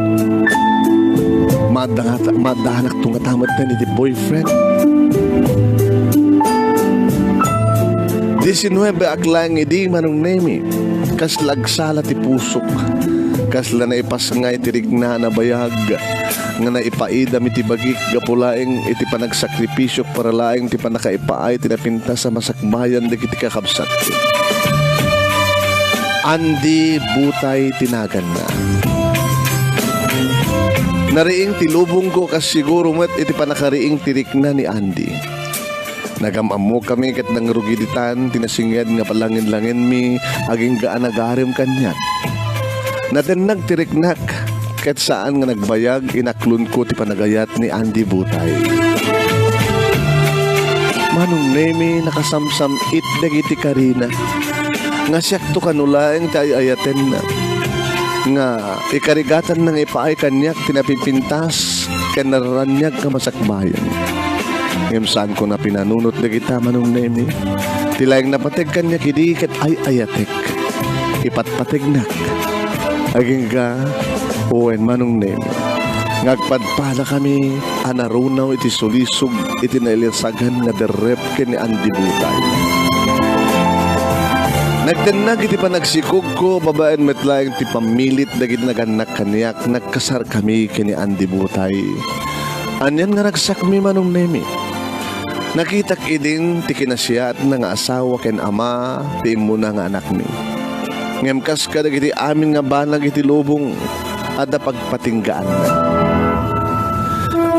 Madahanak tunga tamad na iti boyfriend. 19 aklang idi manong nemi, kas lagsala ti pusok. Kasla na ipas nga itirigna na bayag nga naipaidam iti bagik gapulaeng iti panagsakripisyo para laeng ti panakaipaay tinapinta sa masakbayan dagiti kakabsat. Andi Butay tinagan na. Nariing tilubong ko kas siguro met iti panakariing tirikna ni Andy. Nagamamo kami kat nang rugiditan tinasingyan nga palangin-langin mi aging gaanagarim kanyak. Natin nagtiriknak kahit saan nga nagbayag inaklon ko ti panagayat ni Andy Butay. Manong nemi nakasamsam it dagiti karina nga siyakto kanulaeng tayo ayaten na nga ikarigatan ng ipaay kanyak tinapipintas kanaranyag ka masakbayan. Ngayon saan ko na pinanunot dagita manong nemi tilayang napatig kanyak idi kat ay ayatek ipatpatignak aging ka, uwen manong nemi. Ngagpadpala kami, anarunaw iti sulisog, iti nailisagan nga derep ni Andy Butay. Nagdanag iti panagsikog ko, babaen metlayang ti pamilit, dagit naganak kanyak, nagkasar kami kini Andy Butay. Anyan nga nagsakmi manong nemi. Nakitak idin ti kinasiyat na nga asawa ken ama, ti imuna nga anak mi. Ngemkas ka dagiti amin nga banag iti lubong at pagpatinggaan na.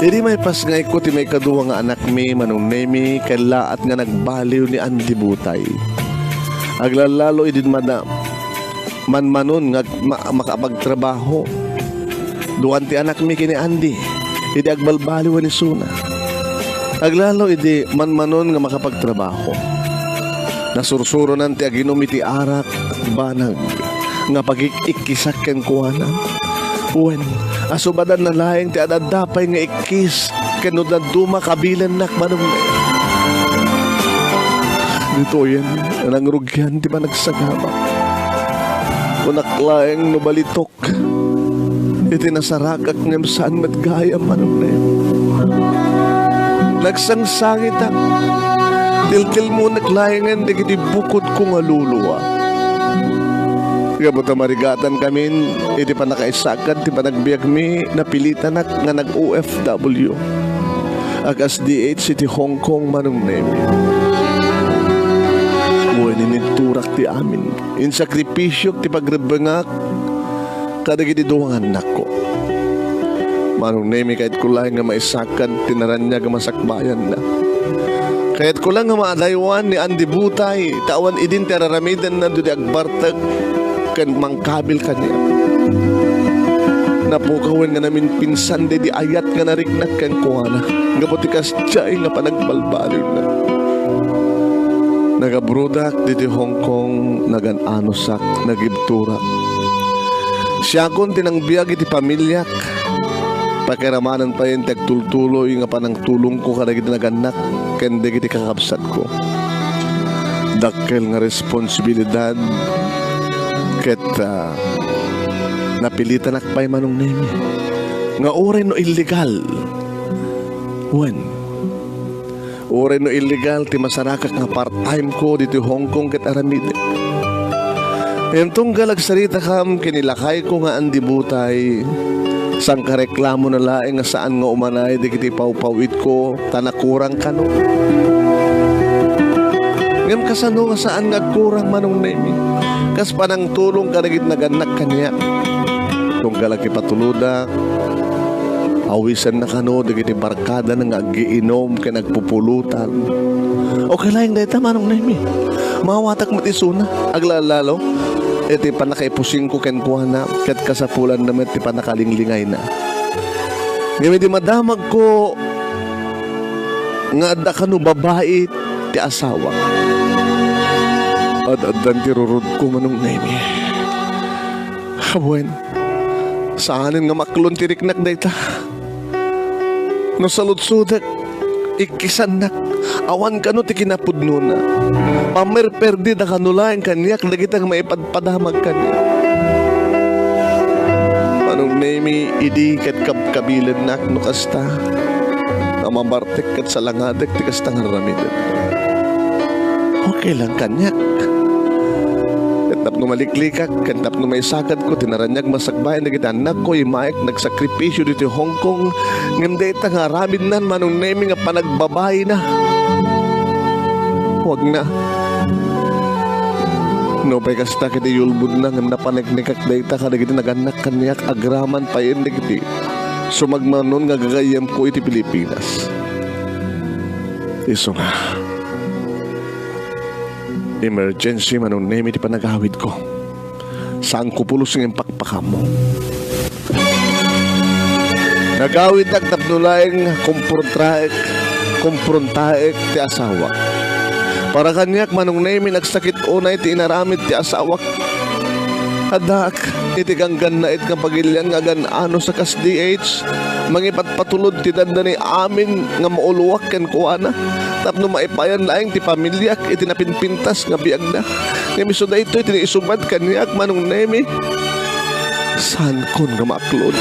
Iti may pasngay ko ti may kaduwa nga anak mi manong nemi kalaat nga nagbaliw ni Andy Butay. Aglalalo idin manmanon nga makapagtrabaho. Duwan ti anak mi kini Andy idi agbalbaliw ni Suna. Aglalo idi manmanon nga makapagtrabaho. Nasursuro nan ti aginom iti arak banag nga pagik-ikisak ken kuana. Uwen, asubadan na laeng ti adadapay nga ikis ken no daduma kabilan nak manong. Dito yan, nangrugyan ti ba nagsagama. Kunak laeng no balitok. Iti nasarakak ngem saan met gaya manong na. Nagsangsangit ak. Til-til mo naglayangan di kiti bukod ko nga luluwa. Kaya marigatan kami, iti pa nakaisakan, iti pa nagbiag mi, napilitan nga nag-OFW. Agas DH iti Hong Kong manong nemi. Uwe niniturak ti amin. In sakripisyo ti pagrebengak, kadag iti duwang anak ko. Manong nemi kahit kulay nga maisakan, tinaranya nga masakbayan na. Kaya't ko lang nga maalaywan ni Andy Butay, tawan idin teraramidan na doon agbartag kan mangkabil kanya. Napukawin nga namin pinsan di ayat nga nariknak kan kuwana. Nga putikas tiyay nga panagbalbalin na. Nagabrudak diti Hong Kong, nagan-anosak, nagibturak. Siya kon tinangbiag iti pamilyak. Pakiramanan pa yung tagtultuloy nga panang tulong ko kadagit naganak kende kiti kakabsat ko. Dakkel nga responsibilidad ket napilitan akpay manong nemi nga oray no illegal. When? Oray no illegal, ti masarakak nga part-time ko dito Hong Kong ket aramide. Entong galag sarita kam, kinilakay ko nga andi butay. Sang kareklamo na laeng nga saan nga umanay, di kiti pawpawit ko, tanakurang kano. Ngam kasano nga saan nga kurang manong nemi. Kas panang tulong kanagit naganak kanya. Kung galaki patuluda, awisan na kano, di kiti barkada na nga giinom, kaya nagpupulutan. O kailayang dahita manong nemi. Mawatak matisuna, aglalalo. Iti panakaipusing ko ken kuhana, kat kasapulan naman ti panakalinglingay na. Ngayon di madamag ko, nga da kano babae ti asawa. At adan ti rurod ko manong nemi. Habuen, saanin nga maklon ti riknak dayta. No saludsudak, ikisanak, awan kano ti kinapudno na. Pamerperdi na kanulayan kanyak, nagitang maipadpadamag kanya. Manong nemi, idi kat kabilan nak no kasta. Namamartek kat salangadek ti kasta nga ramidan. Okay lang kanyak. Kantap no maliklikak, kantap no may sakad ko, tinaranyag masakbayan na kita. Anak ko, imaik, nagsakripisyo dito Hong Kong. Nganda ita nga ramid nan, manong nemi nga panagbabay na. Huwag na. No, pa'y kasta kita yulbud na ngam napanagnikak na ita kada kita naganak kanyak agraman pa yun na kita. Sumagmanon nga gagayam ko iti Pilipinas. Iso nga. Emergency manong name iti panagawid ko. Saan ko pulos ng pakpakam mo? Nagawid ang tapnulaing kumprontaek ti asawa. Para kanyak manong name nagsakit unay ti inaramid ti asawa. Adak, iti kanggan na it kapagilyan nga ano sa kas DH. Mangipatpatulod ti dandani amin nga mauluwak ken kuana. Tapno maipayan laing ti pamilyak iti napinpintas nga biag na. Nga miso na ito iti isumad kanyak manong neme. Saan kon nga maklod?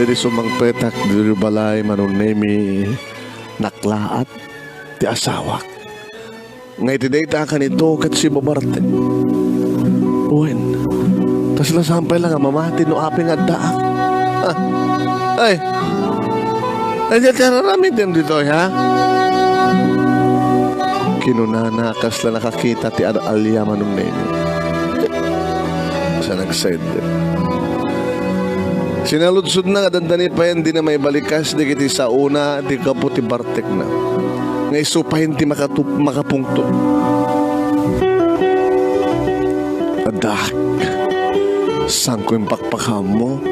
Iti sumang petak diri balay manong neme naklaat ti asawak. Nga iti dayta ka nito kat si babarte. Uwen. Tas sila sampay lang nga mamati no aping addaak. Ay. Ay, tiyararami din dito, ha? Kinunana, kasla nakakita ti alya manong nene. Sa nagsaid din. Sinaludsod na nga dandani pa yan, di na may balikas, di kiti sa una, di kaputi bartek na. Nga isupahin ti makapungto. Adak. Sang ko yung pakpakam mo,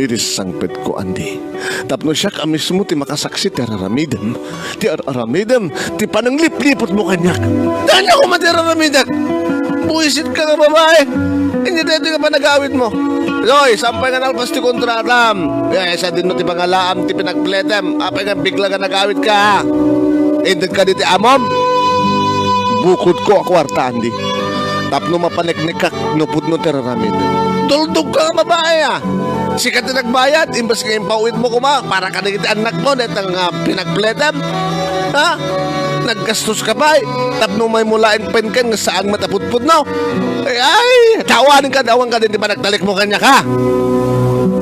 iris sangpet ko andi. Tapno siya ka mismo ti makasaksi ti araramidam. Ti araramidam, ti pananglip-lipot mo kanyak. Dahil ako mati araramidam. Buisit ka na babae. Hindi dito ka pa nagawit mo. Loy, sampay nga nalpas ti kontratam. Isa din no ti pangalaam ti pinagpletem. Apay nga bigla ka nagawit ka. Indad ka di ti amom. Bukod ko ako warta andi. Tapno mapaneknikak no pudno ti araramidam. Tuldog ka nga babae ah. Sikat na nagbayad, imbas nga impawid mo kuma, para ka nagiti anak mo, netang pinagpletem. Ha? Naggastos ka ba? Tapno may mulain pen ka nga saang mataputput no? Ay, tawanin ka, dawang ka din, di ba nagtalik mo kanya ka?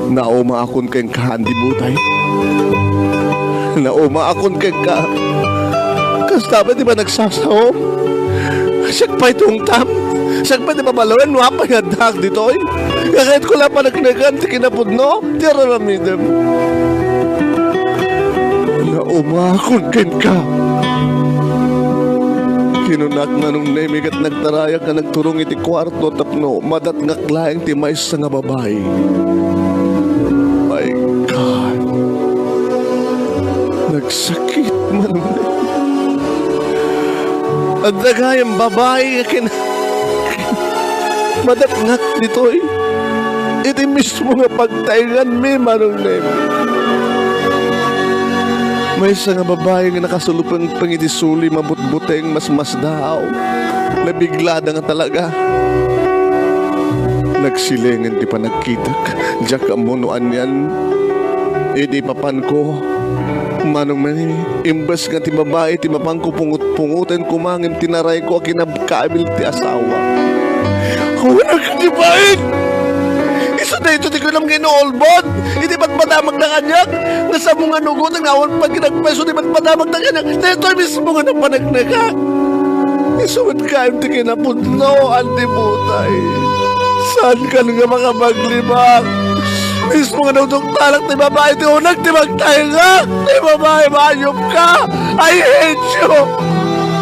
Nauma akon keng kahandi butay. Nauma akon keng ka. Kasta ba di ba nagsasaw? Siyak pa itong tam. Siyak pa di ba balawin, wapa nga dak dito eh. Kahit ko lang pa nagnagan, ti kinapudno, ti araramidam. Nauma akon keng ka. Kinunak na nung nemig at nagtarayak na nagturong iti kwarto tapno madat nga klaeng ti mais nga babae. My God. Nagsakit man. At nagayang babae madat nga dito'y iti mismo nga pagtaingan mi manong nemi. May isa nga babae nga nakasulupang pangitisuli mabutbuteng mas daw. Nabigla nga talaga. Nagsilingan di pa nagkitak. Diyak amunuan yan. Di papan ko. Manong mani, imbes nga ti babae, ti mapang ko pungut-pungutan kumangin tinaray ko kinabkabil ti asawa. Huwag ka ti bain! Isa na ito ti ko nam ginoolbod! Hindi ba't madamag na kanyak? Nasa mga nugot ang awan pag ginagpeso, di ba't madamag na kanyak? Na ito ay mismo nga ng panagnaka. Isuwit ka yung ti kinapudlo, antibutay. Saan ka nga makapaglibak? Mismo nga nung talak ni babae, ti unag, ti magtayo nga! Ti babae, maayop ka! I hate you!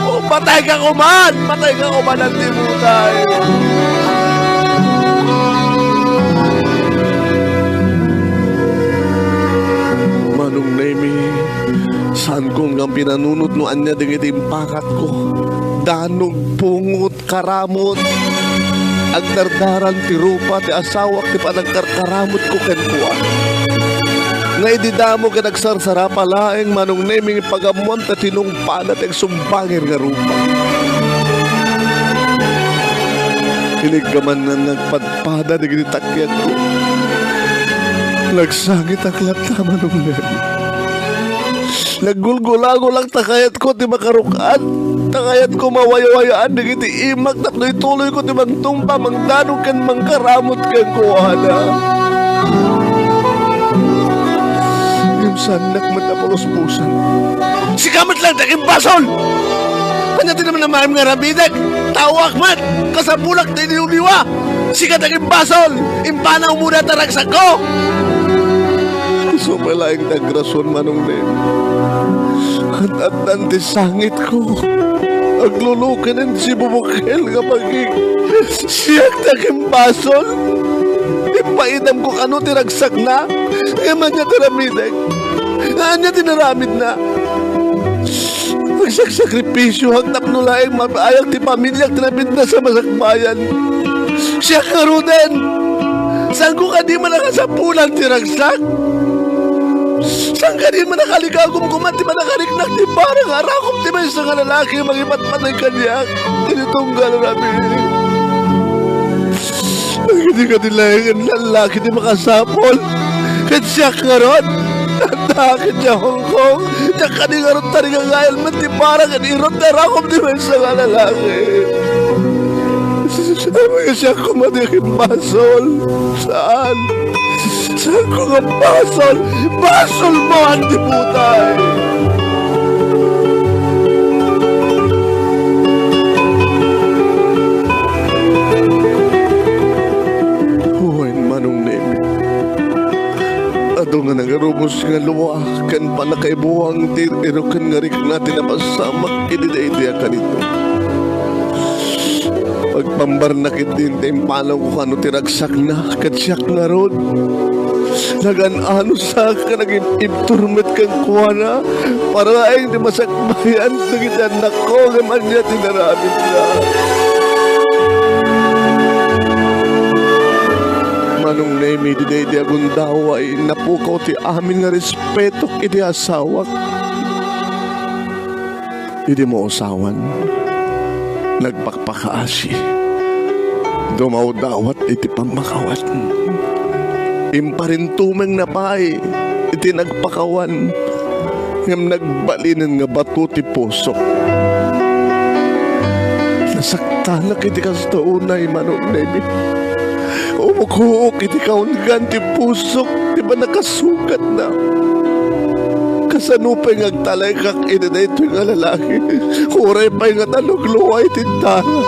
Oh, patay ka kuman! Patay ka kuman ang tibutay! Manong Nemi, saan kong nga pinanunot no anya dingit impakat ko? Danog, pungot, karamot. Agdardaran ti rupa ti asawak ti panagkarkaramot ko kenkuan. Nga ididamo ka nagsarsara palaeng manong neming pagamuan ta tinungpanat ang sumbangir nga rupa. Hiliggaman na nagpadpada di ginitakyan ko. Nagsangit ang lata manong neming. Naggulgulago lang takayat ko ti makarukan. Takayat ko mawayawayaan di kiti imak tapnoy tuloy ko ti magtumpa mangdanong kan mangkaramot kan kuhala. Yung sanak matapulos-pusan. Sikamat lang taking basol! Panyatin naman na maayam nga rabidag. Tawak man! Kasabulak na iniuliwa! Sikat taking basol! Impanaw muna taragsak ko! So pala yung nagrason manong din. At nantisangit ko. Aglulukin si bubukil nga pagig. Siyak taking basol. Ipaidam ko kano tiragsak na. Ngayon niya tiramidag. Ngayon niya tinaramid na. Magsakripisyo hagtap nulaing mabayag ti pamilya tinabid na sa masakbayan. Siyak nga ruden. Saan ko ka di man nakasapulan tiragsak? Saan ka din manakaligagom kuman di manakariknak di parang arakop di ba isang lalaki magipatpatay kanyak tinitong galarabi hindi ka nilayangan lalaki di makasapol kahit siya karon natakit niya Hong Kong niya kaningarot taring ang ayal man di parang irot na arakop di ba isang lalaki sabi siya kumadikin basol saan? Saan ko nga basol? Basol mo, antibutay! Huwag manong nemi. Ado nga nagarumos nga luwakan pa na kaibuwang irukan nga rik natin na masamak ididaidiya ka nito. Pagpambarnakit din tayong palaw ko kano tiragsak na katsyak nga rod. Nagan-ano sa ka naging ibturmet kang kuwana para ay di masakbayan naging anak ko naman niya tinaramit na. Manong Nemi di agundaway napukaw ti amin nga respeto iti asawak. Hindi mo usawan. Nagpakpakaasi. Dumaw dawat iti pamakawat. Imparintumeng napay iti nagpakawan. Ngam nagbalinan nga bato ti puso. Nasaktanak iti kastaunay manong Nemi. Umukuok iti kaungan ti puso. Di ba nakasukat na? Kasanupay ngagtalay kak iti na ito yung lalaki. Kuray pa'y nga talugluway tintara.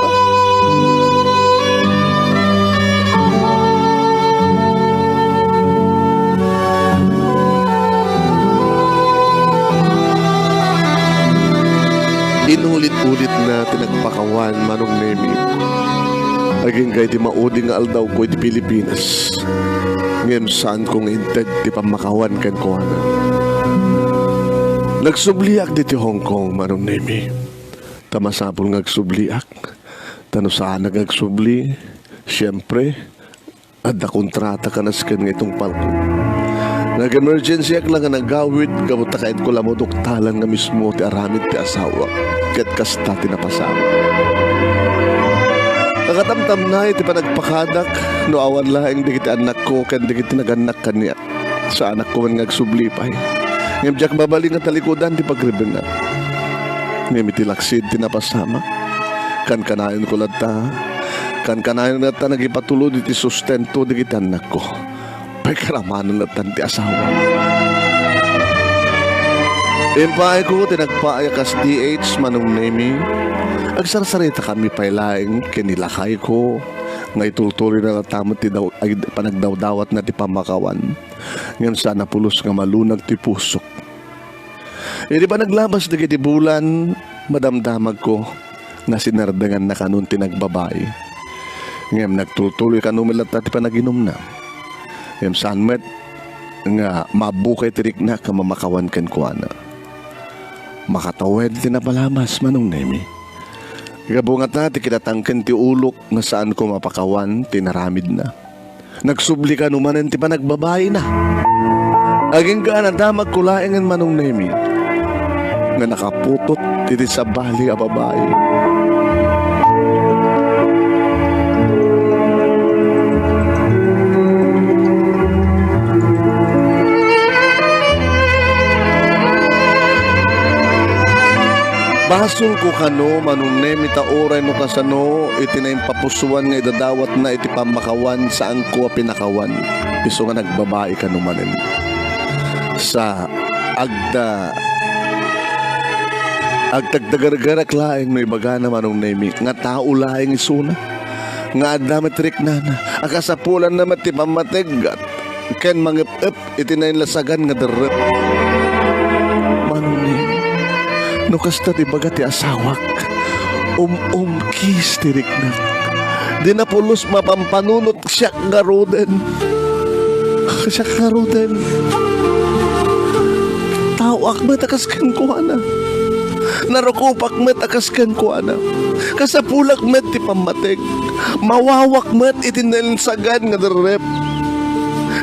Inulit-ulit na tinagpakawan manong Nemi. Aging kay di mauding nga aldaw ko iti Pilipinas. Ngayon saan kong integ di pamakawan kan kuwana. Nagsubliak diti Hong Kong manong Nemi. Tamasapol ngagsubliak. Tano saan nagagsubli. Siyempre, adda kontrata ka naskan nga itong palko. Nag-emergency ak lang nga nagawid, kamuta kahit ko lang mo doktalan nga mismo ti aramid ti asawa, kat kasta ti napasawa. Nakatamtam na iti panagpakadak, no awan laing digiti anak ko, kan digiti naganak kaniya. Sa anak ko man ngagsublipay. Ngam jak babaling nga talikudan ti pagriben na. Ngam iti laksid ti napasama. Kan kanayon ko lata, kan kanayon lata nagipatulod iti sustento digiti anak ko. Pay karamanan latan ti asawa. Impay ko tinagpaay kas DH manong nemi. Agsarsarita kami pailaing kinilakay ko. Nga itultuloy na natamot ti ay panagdawdawat na ti pamakawan. Ngayon sana pulos nga malunag ti pusok. Hindi pa naglabas na kiti bulan, madamdamag ko na sinardangan na kanun ti nagbabay. Ngayon nagtultuloy kanumilat na ti panaginom na. Ngayon saan met nga mabukay tirik na kamamakawan ken kuana. Makatawid ti napalamas manong nemi. Ikabungat na ti kinatangken ti ulok nga saan ko mapakawan tinaramid na. Nagsubli ka numanen ti panagbabay na. Aging ka na damag kulaengan manong nemi. Nga nakaputot titi sa bali a babae. Basol ko kano manong nemi ta oray no kasano iti na papusuan nga idadawat na iti pamakawan saan ko pinakawan. Iso nga nagbabae ka numanen. Sa agtagdagargarak laeng no ibaga na manong nemi nga tao laeng isuna nga adametrik na akasapulan na mati pamategat ken mangip-ip iti na lasagan nga derep manong nemi no kasta ti baga ti asawak kiss tirik na di na pulos mapampanunot siya garuden tawak matakaskan ko ana narukupak matakaskan ko ana kasapulak met ti pamatek mawawak met itinensagan nga derep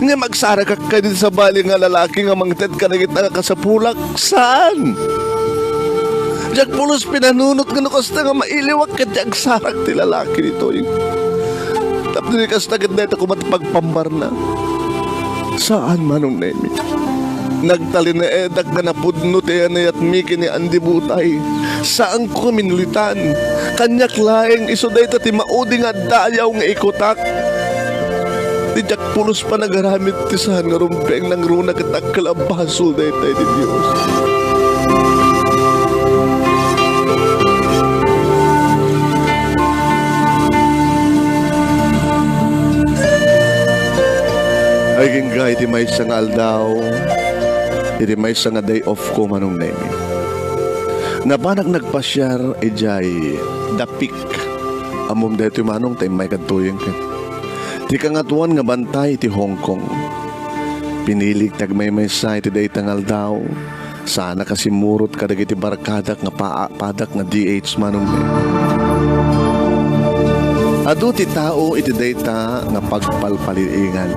nga magsarakak ka din sa bali nga lalaki nga mangted ka na kita kasapulak saan jak pulos pinanunot nga nukasta nga mailiwak ka jak sarak ti lalaki nito tapos ni kasta ganda ito kumatipagpambar na saan manong nemi nagtali na edak nga napudno ti anay at miki ni Andi Butay saan ko minulitan kanyak laeng iso day ti maudi nga dayaw nga ikotak ti jak pulos pa nagaramit ti saan nga rumpeng ng runa kitak kalabasol day tayo di Diyos. Ay ginga, iti may isang aldaw, iti may isang day off ko manong nemi. Napanak nagpasyar, ijay, dapik. Amom dito manong tayo may katuyeng ka. Ti kangatuan nga bantay iti Hong Kong. Pinilig tagmay may sa iti day tangal daw. Sana kasi murot kadag iti barkadak nga padak nga DH manong nemi. Adu ti tao iti dayta nga pagpalpalaingan.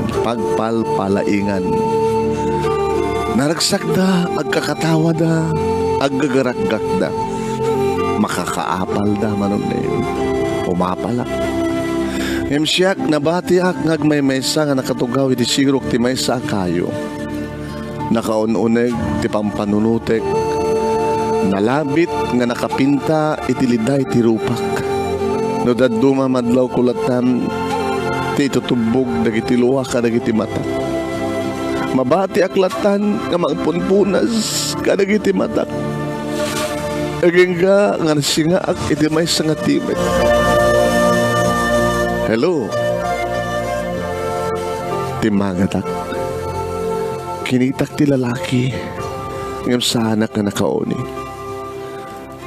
Naragsak da, agkakatawa da, aggagarakgak da. Makakaapal da manon na yun. Umapala. Ngem siyak nabati ak ngagmaymaysa nga nakatugaw iti sirok ti maysa kayo. Nakaununeg ti pampanunutek. Nalabit nga nakapinta iti liday ti rupak. No daduma madlaw kulatan ti tutubog dagiti luwa ka dagiti mata. Mabati aklatan nga magpunpunas ka dagiti mata. Agengga nga nasingaak iti may sangatimet. Hello. Timangatak. Kinitak ti lalaki ngam sana ka nakaoni.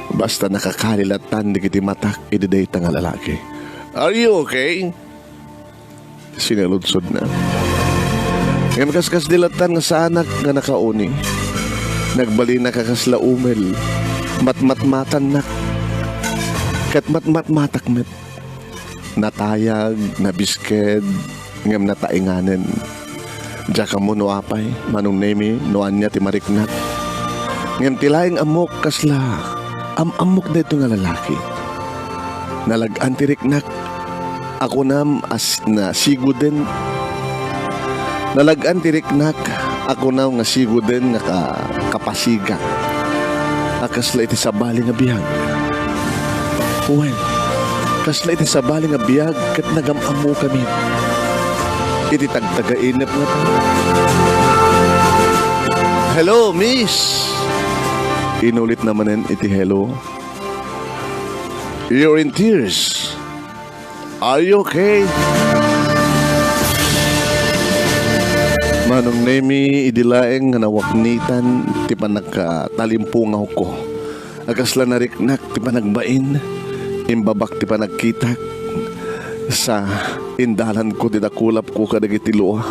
Basta nakakalilatan di kiti matak ididate nga lalaki. Are you okay? Sinaludsod na. Ngayon kaskas dilatan nga sa anak nga nakauni. Nagbali na kakasla umel. Matmatmatan na. Kat matmatmatak met. Natayag, nabisked, ngam natainganen. Diya ka mo no apay, manong nemi, noan niya ti mariknak. Ngayon tilaing amok kasla, amok na ito nga lalaki. Nalagaan ti riknak, ako nam as na siguden. Nalagaan ti riknak, ako nam nga siguden nga kapasiga. Akasla iti sabali nga biyag. Well, kasla iti sabali nga biyag kat nagamamu kami. Iti tagtagainip nga to. Hello, miss! Inulit naman iti hello. You're in tears. Are you okay? Manong nemi idilaeng nga nawaknitan ti panagkatalimpungaw ko. Agasla na riknak ti panagbain. Imbabak ti panagkitak. Sa indalan ko ti dakulap ko kadagiti luwa.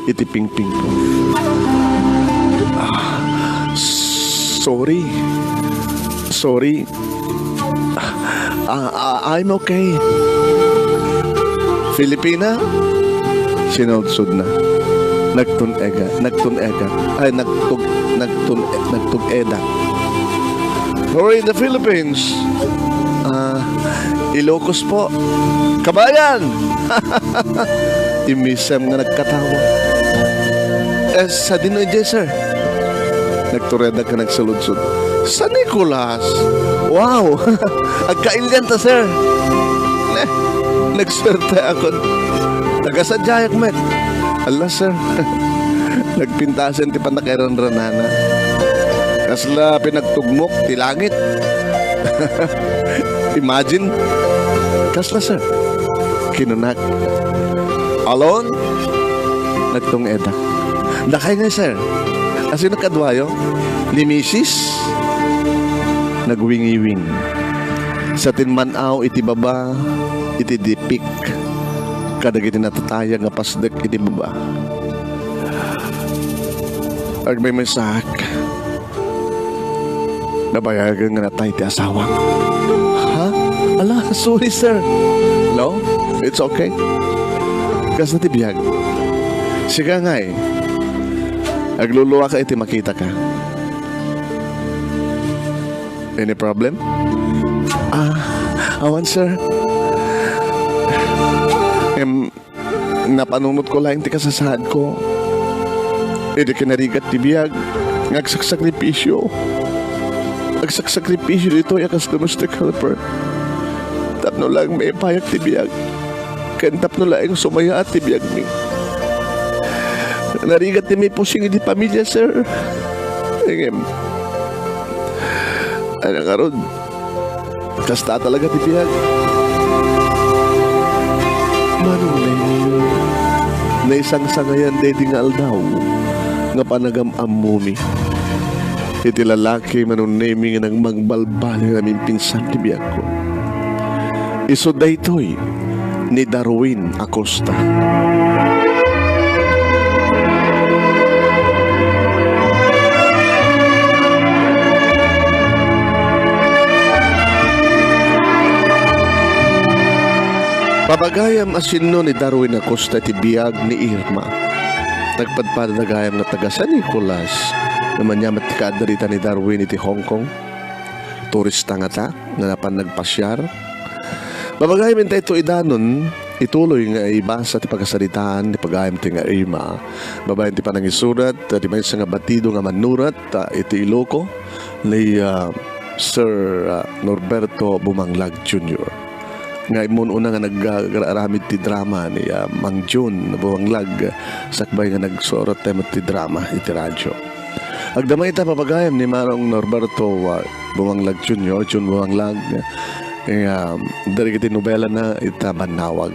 Iti pingping ko. Sorry. I'm okay. Filipina? Sinudsod na. Nagtun-ega. Ay, nagtun-eda. We're in the Philippines. Ilocos po. Kabayan! Imisam nga nagkatawa. Sa dinoy, sir. Nagtureda ka nagsaludsod. Sa Nicolas? Wow! Agkaingan ta, sir. Nagswerte ako. Nagasadyayak, met. Allah, sir. Nagpintasan ti panakaran ranana. Kasla pinagtugmok ti langit. Imagine. Kasla, sir. Kinunak. Alon? Nagtong eda. Nakay nga, sir. Kasi nakadwayo. Ni Mrs. Nagwingi-wing. Sa tinmanaw iti baba, iti dipik. Kadag iti natatayang nga pasdek iti baba. Ag may masak. Nabayagan nga natay ti asawa. Ha? Ala, sorry sir. No? It's okay. Kas na ti biyag. Siga nga eh. Agluluwa ka iti makita ka. Any problem? Awan sir. Napanunot ko lang ti kasasad ko. Edi kinarigat ti biyag. Ngagsaksakripisyo. Agsaksakripisyo dito yakas domestic helper. Tapno lang may payak ti biyag. Kan tapno lang sumaya at ti biyag mi. Narigat ni may pusing di pamilya, sir. Ano nga ron? Kasta talaga ti biyag. Manong na isang sangayan dedi nga aldaw nga panagam-amumi. Iti lalaki manunemi nga nang magbalbali namin pinsan ti biyag ko. Iso daytoy ni Darwin Acosta. Pabagayam asinno ni Darwin Acosta ti biyag ni Irma. Tagpadpadagayam na taga San Nicolas. Naman niya matikadarita ni Darwin iti Hong Kong. Turista nga ta, nga napan nagpasyar. Pabagayam intay ito idanon, ituloy nga ibasa ti pagkasalitaan ni pagayam ti nga Irma. Babayan ti panangisurat, ti may nga batido nga manurat, iti Iloco, ni Sir Norberto Bumanglag Jr. Nga imun una nga nag-aramid ti drama ni Mang June na Buwanglag sakbay nga nagsorot tayo ti drama iti radyo. Agdamay ita papagayam ni Marong Norberto Buwanglag Jr. June Buwanglag dari kiti nobela na ita Banawag.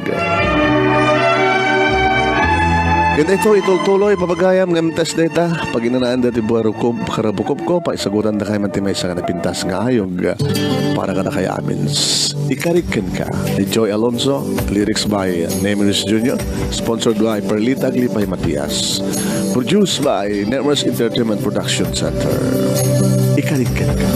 Ganda ito, itultuloy, papagayam, ngamtes na ita, pag inanaan dati buwarukob, karabukob ko, paisagutan na kayo mantimay sa nagpintas nga ayog, para ka na kaya amin. Ikarikin ka, ni Joy Alonso, lyrics by Nemeris Jr., sponsored by Perlita Glipay Matias, produced by Networks Entertainment Production Center. Ikarikin ka.